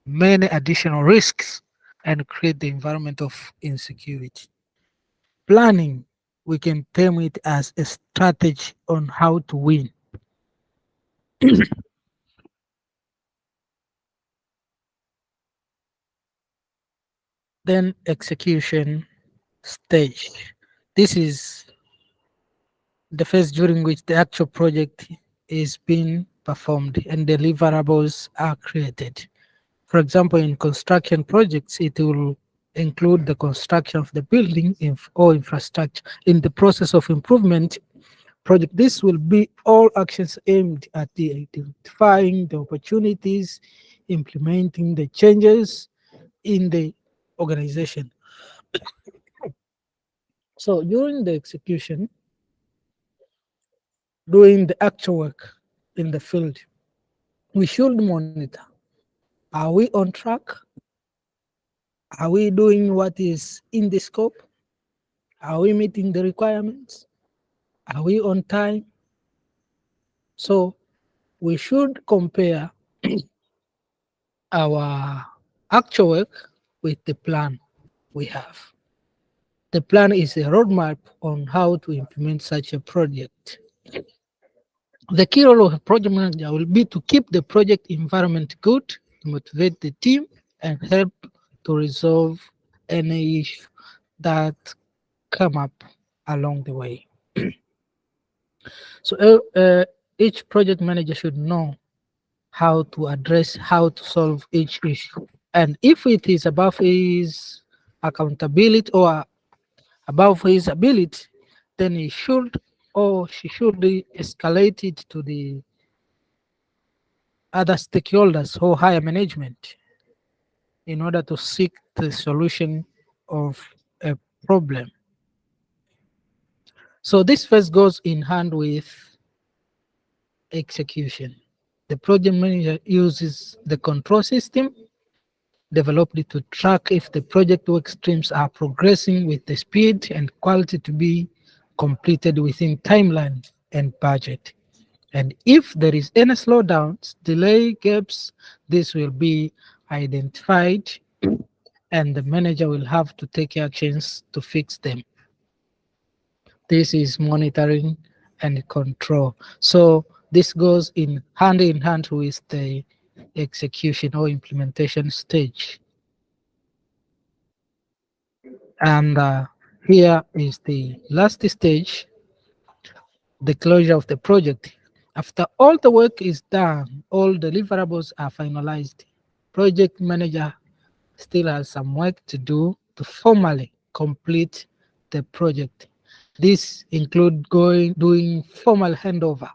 many additional risks and create the environment of insecurity. Planning, we can term it as a strategy on how to win. Then execution stage. This is the phase during which the actual project is being performed and deliverables are created. For example, in construction projects, it will include the construction of the building or infrastructure. In the process of improvement project, this will be all actions aimed at identifying the opportunities, implementing the changes in the organization. So during the execution, doing the actual work in the field, we should monitor. Are we on track? Are we doing what is in the scope? Are we meeting the requirements? Are we on time? So we should compare our actual work with the plan we have. The plan is a roadmap on how to implement such a project. The key role of a project manager will be to keep the project environment good, to motivate the team, and help to resolve any issue that come up along the way. So each project manager should know how to address, how to solve each issue. And if it is above his accountability or above his ability, then he should or she should escalate it to the other stakeholders or higher management in order to seek the solution of a problem. So this first goes in hand with execution. The project manager uses the control system developed to track if the project work streams are progressing with the speed and quality to be completed within timeline and budget. And if there is any slowdowns, delay, gaps, this will be identified and the manager will have to take actions to fix them. This is monitoring and control. So this goes in hand with the execution or implementation stage. And here is the last stage, the closure of the project. After all the work is done, all deliverables are finalized. Project manager still has some work to do to formally complete the project. This include doing formal handover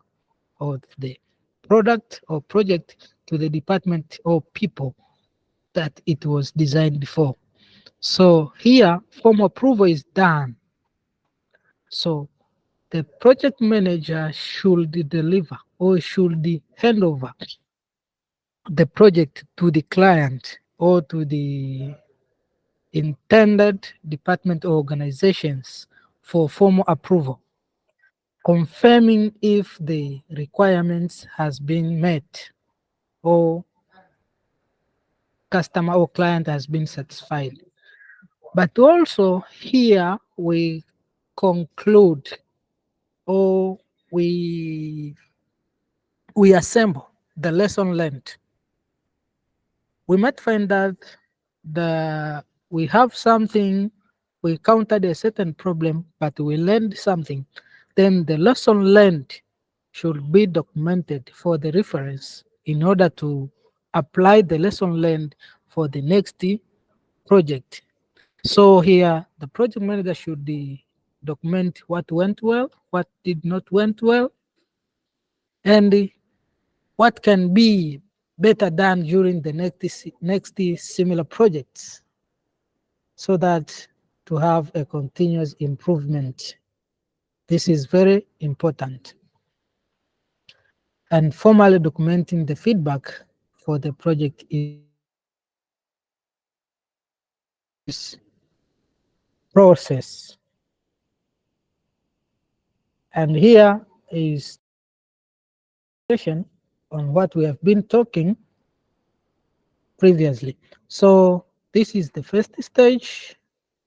of the product or project to the department or people that it was designed for. So here, form approval is done. So the project manager should deliver or should hand over the project to the client or to the intended department or organizations for formal approval, confirming if the requirements has been met or customer or client has been satisfied. But also here we conclude or we assemble the lesson learned. We might find that we have something, we encountered a certain problem, but we learned something. Then the lesson learned should be documented for the reference in order to apply the lesson learned for the next project. So here, the project manager should document what went well, what did not went well, and what can be better done during the next similar projects, so that to have a continuous improvement. This is very important. And formally documenting the feedback for the project is process. And here is on what we have been talking previously. So this is the first stage: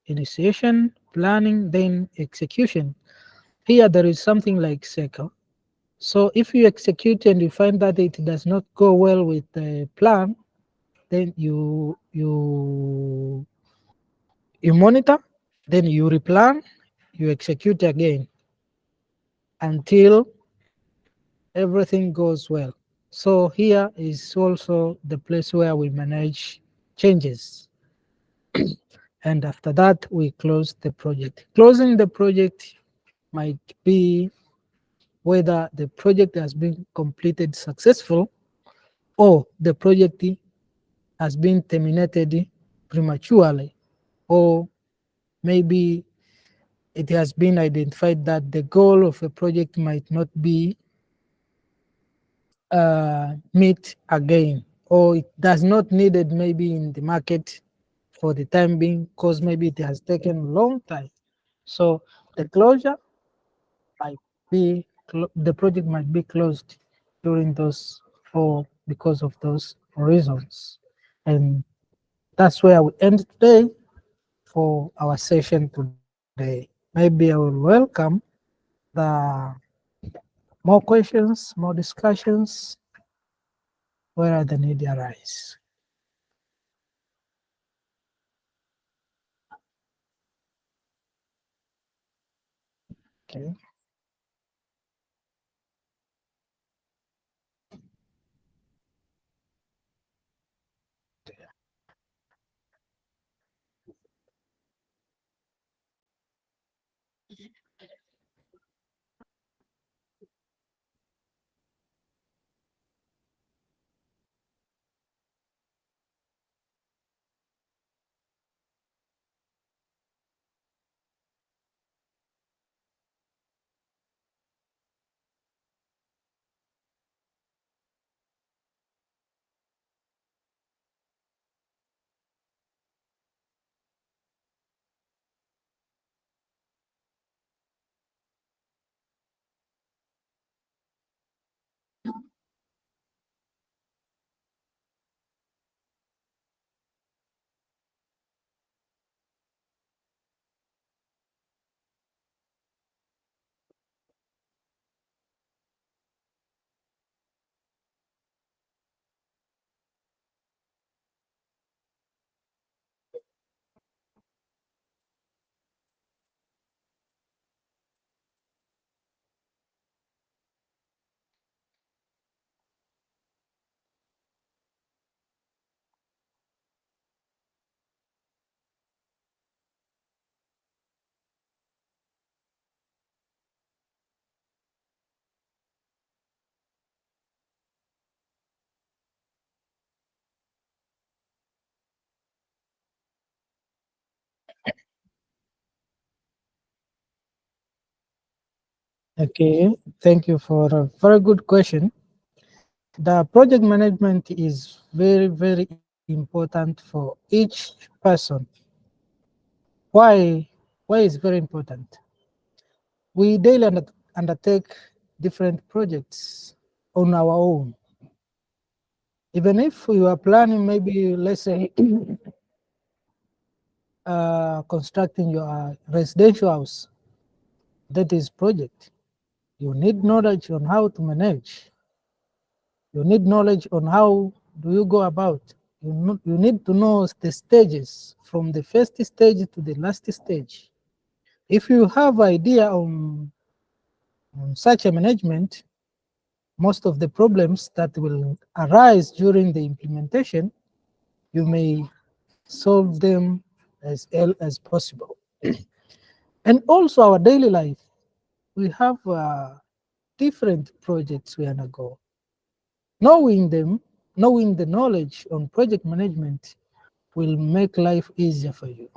initiation, planning, then execution. Here there is something like cycle. So if you execute and you find that it does not go well with the plan, then you monitor, then you replan, you execute again until everything goes well. So here is also the place where we manage changes. And after that, we close the project. Closing the project might be whether the project has been completed successful or the project has been terminated prematurely, or maybe it has been identified that the goal of a project might not be meet again, or it does not needed maybe in the market for the time being, because maybe it has taken a long time. So the closure might be, the project might be closed during those, or because of those reasons. And that's where we end today for our session today. Maybe I will welcome the more questions, more discussions where the need arise. Okay. Okay, thank you for a very good question. The project management is very, very important for each person. Why? Why is very important? We daily undertake different projects on our own. Even if we are planning, maybe let's say, constructing your residential house, that is project. You need knowledge on how to manage. You need knowledge on how do you go about. You need to know the stages from the first stage to the last stage. If you have idea on such a management, most of the problems that will arise during the implementation, you may solve them as early as possible. And also our daily life, we have different projects we undergo. Knowing them, knowing the knowledge on project management will make life easier for you.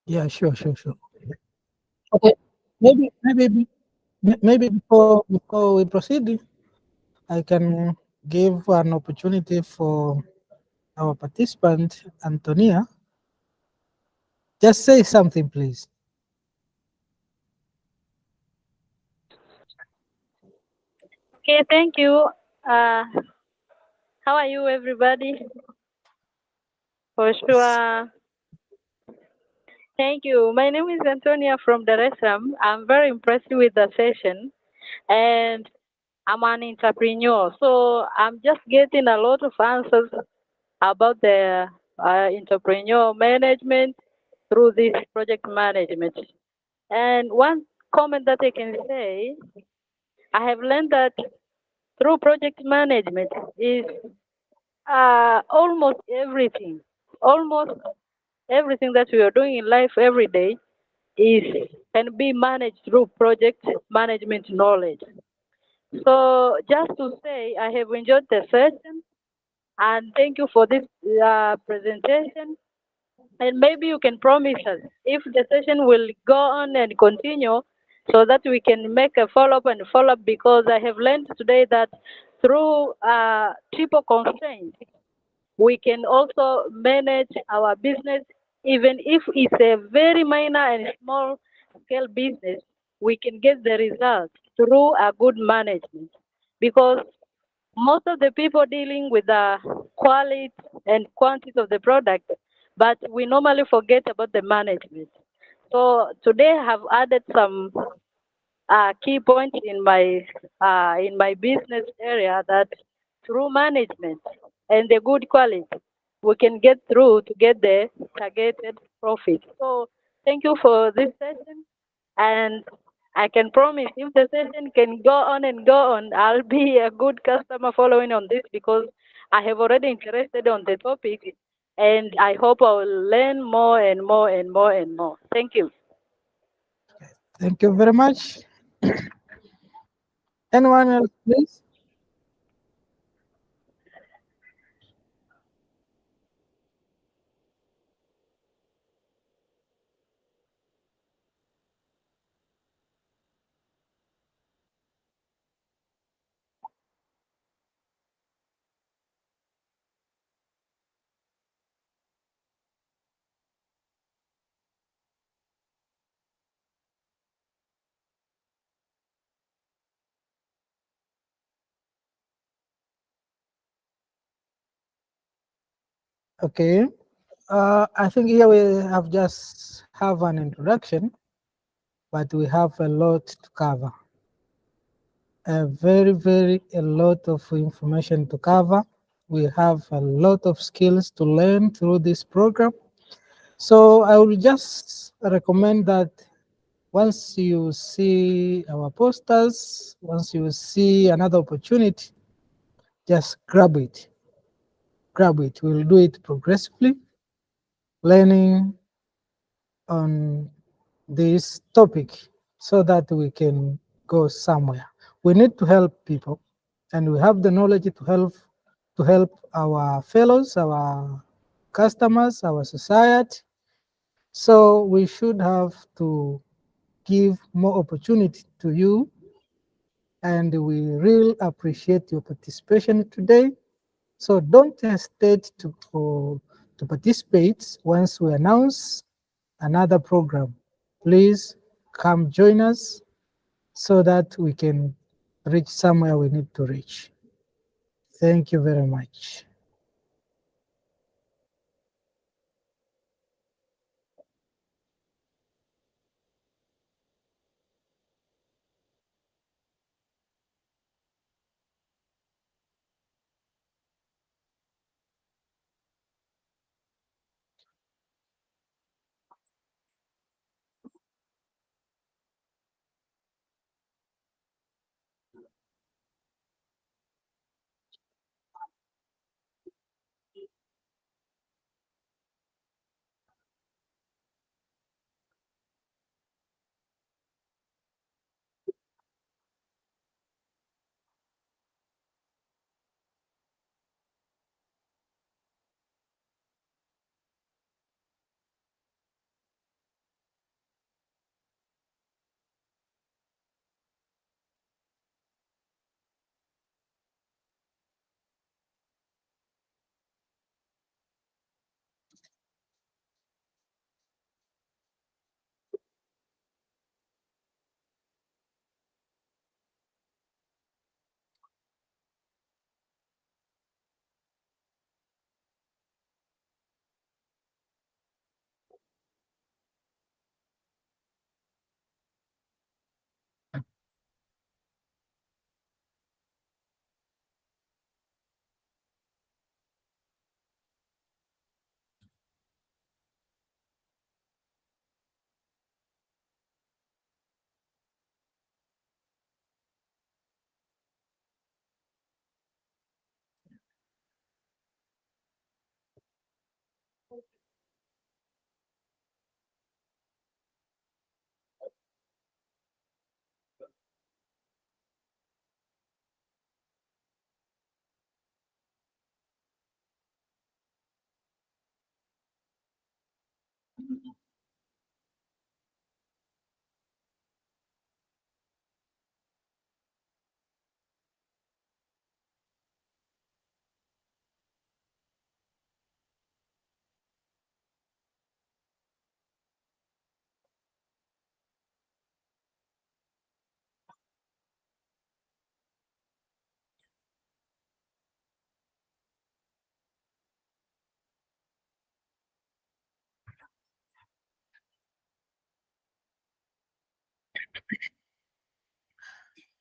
Yeah, sure, sure, sure. Okay, maybe before we proceed, I can give an opportunity for our participant, Antonia. Just say something, please. Okay, thank you. Uh, how are you, everybody? For sure. Thank you. My name is Antonia from Dar es Salaam. I'm very impressed with the session, and I'm an entrepreneur. So I'm just getting a lot of answers about the entrepreneur management through this project management. And one comment that I can say, I have learned that through project management is almost everything, almost everything that we are doing in life every day is can be managed through project management knowledge. So just to say, I have enjoyed the session, And thank you for this presentation. And maybe you can promise us if the session will go on and continue so that we can make a follow up and follow up, because I have learned today that through triple constraints, we can also manage our business, even if it's a very minor and small scale business, we can get the results through a good management. Because most of the people dealing with the quality and quantity of the product, but we normally forget about the management. So today I have added some key points in my business area that through management and the good quality, we can get through to get the targeted profit. So thank you for this session, and I can promise if the session can go on and go on, I'll be a good customer following on this, because I have already interested on the topic, and I hope I will learn more and more and more and more. Thank you. Thank you very much. Anyone else, please? Okay. I think here we have just have an introduction, but we have a lot to cover. A lot of information to cover. We have a lot of skills to learn through this program. So I will just recommend that once you see our posters, once you see another opportunity, just grab it. Grab it. We'll do it progressively, learning on this topic so that we can go somewhere. We need to help people, and we have the knowledge to help our fellows, our customers, our society. So we should have to give more opportunity to you, and we really appreciate your participation today. So don't hesitate to participate once we announce another program. Please come join us so that we can reach somewhere we need to reach. Thank you very much.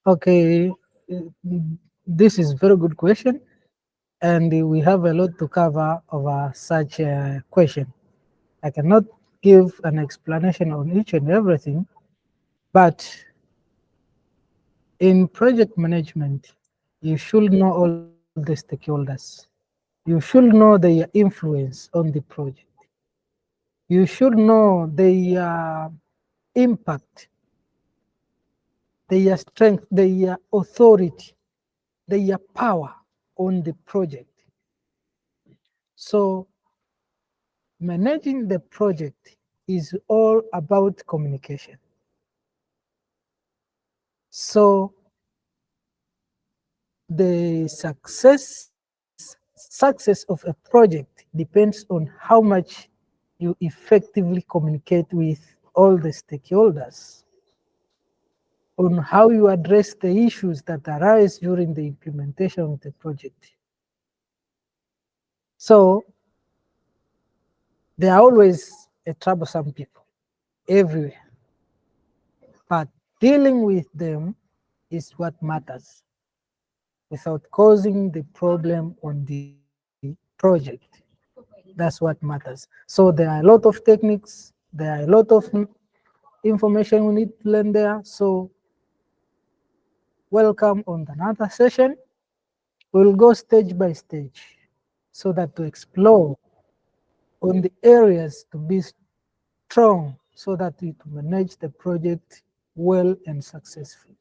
Okay, this is very good question, and we have a lot to cover over such a question. I cannot give an explanation on each and everything, but in project management, you should know all the stakeholders. You should know their influence on the project. You should know their impact, their strength, their authority, their power on the project. So managing the project is all about communication. So the success of a project depends on how much you effectively communicate with all the stakeholders, on how you address the issues that arise during the implementation of the project. So there are always a troublesome people everywhere, but dealing with them is what matters without causing the problem on the project. That's what matters. So there are a lot of techniques, there are a lot of information we need to learn there. So welcome on another session. We'll go stage by stage so that to explore on the areas to be strong so that we to manage the project well and successfully.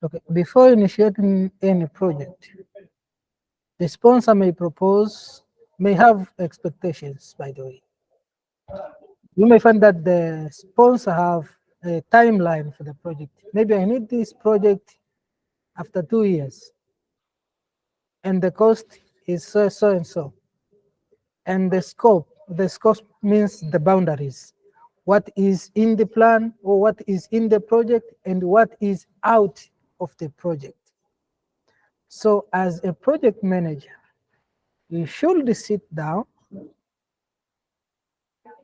Okay, before initiating any project, the sponsor may propose, may have expectations, by the way. You may find that the sponsor have a timeline for the project. Maybe I need this project after 2 years, and the cost is so and so. And the scope means the boundaries. What is in the plan or what is in the project and what is out of the project. So as a project manager, you should sit down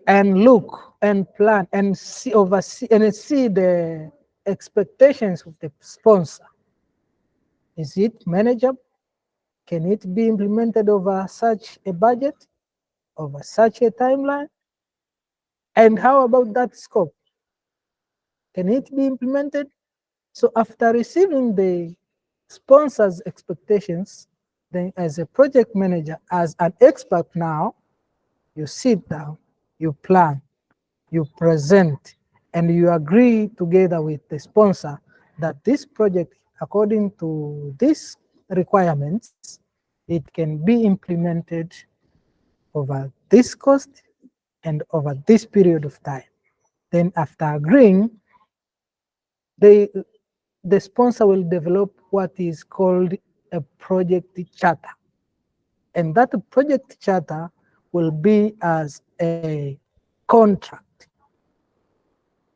and look and plan and see oversee and see the expectations of the sponsor. Is it manageable? Can it be implemented over such a budget, over such a timeline? And how about that scope? Can it be implemented? So after receiving the sponsor's expectations, then as a project manager, as an expert now, you sit down, you plan, you present, and you agree together with the sponsor that this project, according to these requirements, it can be implemented over this cost and over this period of time. Then after agreeing, they, the sponsor will develop what is called a project charter. And that project charter will be as a contract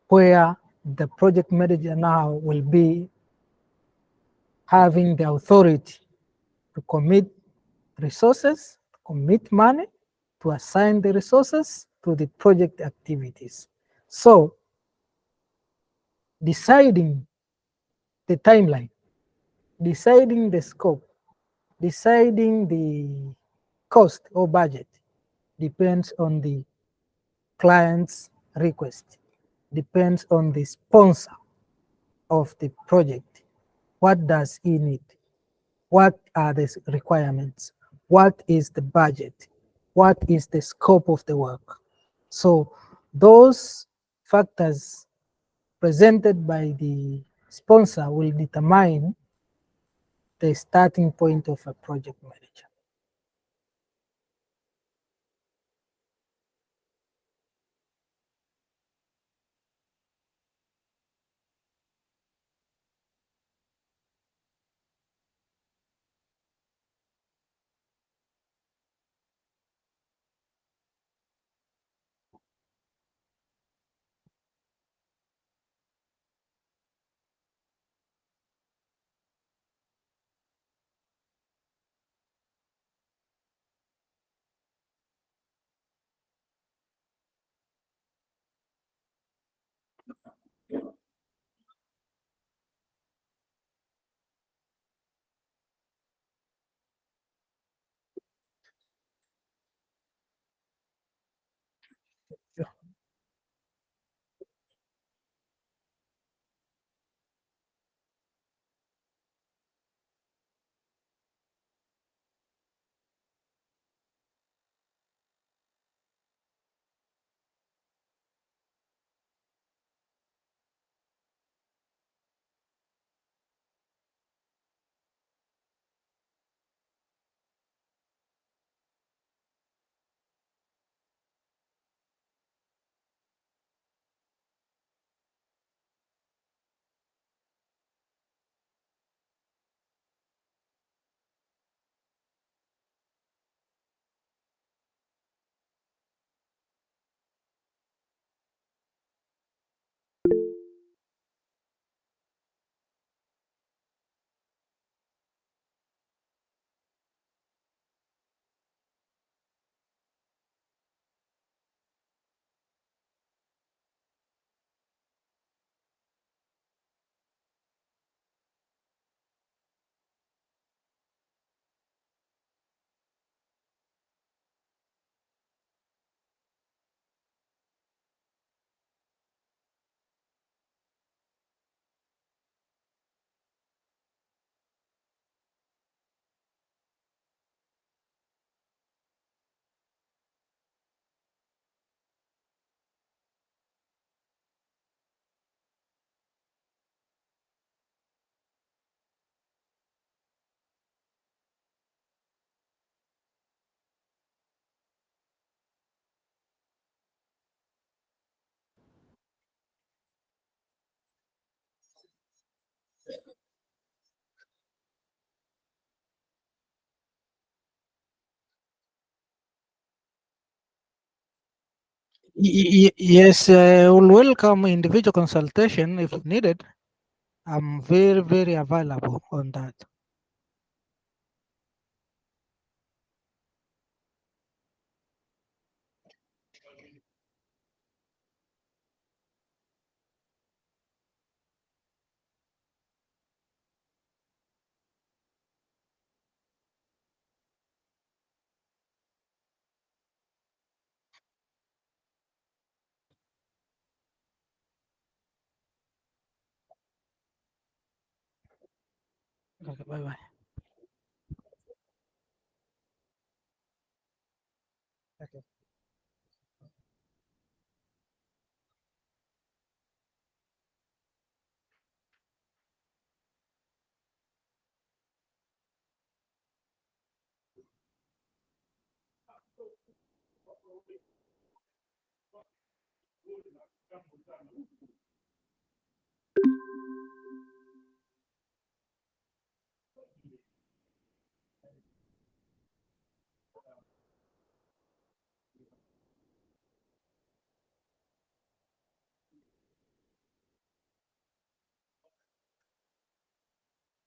where the project manager now will be having the authority to commit resources, to commit money, to assign the resources to the project activities. So deciding the timeline, deciding the scope, deciding the cost or budget depends on the client's request, depends on the sponsor of the project. What does he need? What are the requirements? What is the budget? What is the scope of the work? So those factors presented by the sponsor will determine the starting point of a project manager. Yes, we'll welcome individual consultation if needed. I'm very, very available on that. Okay, bye bye. Okay.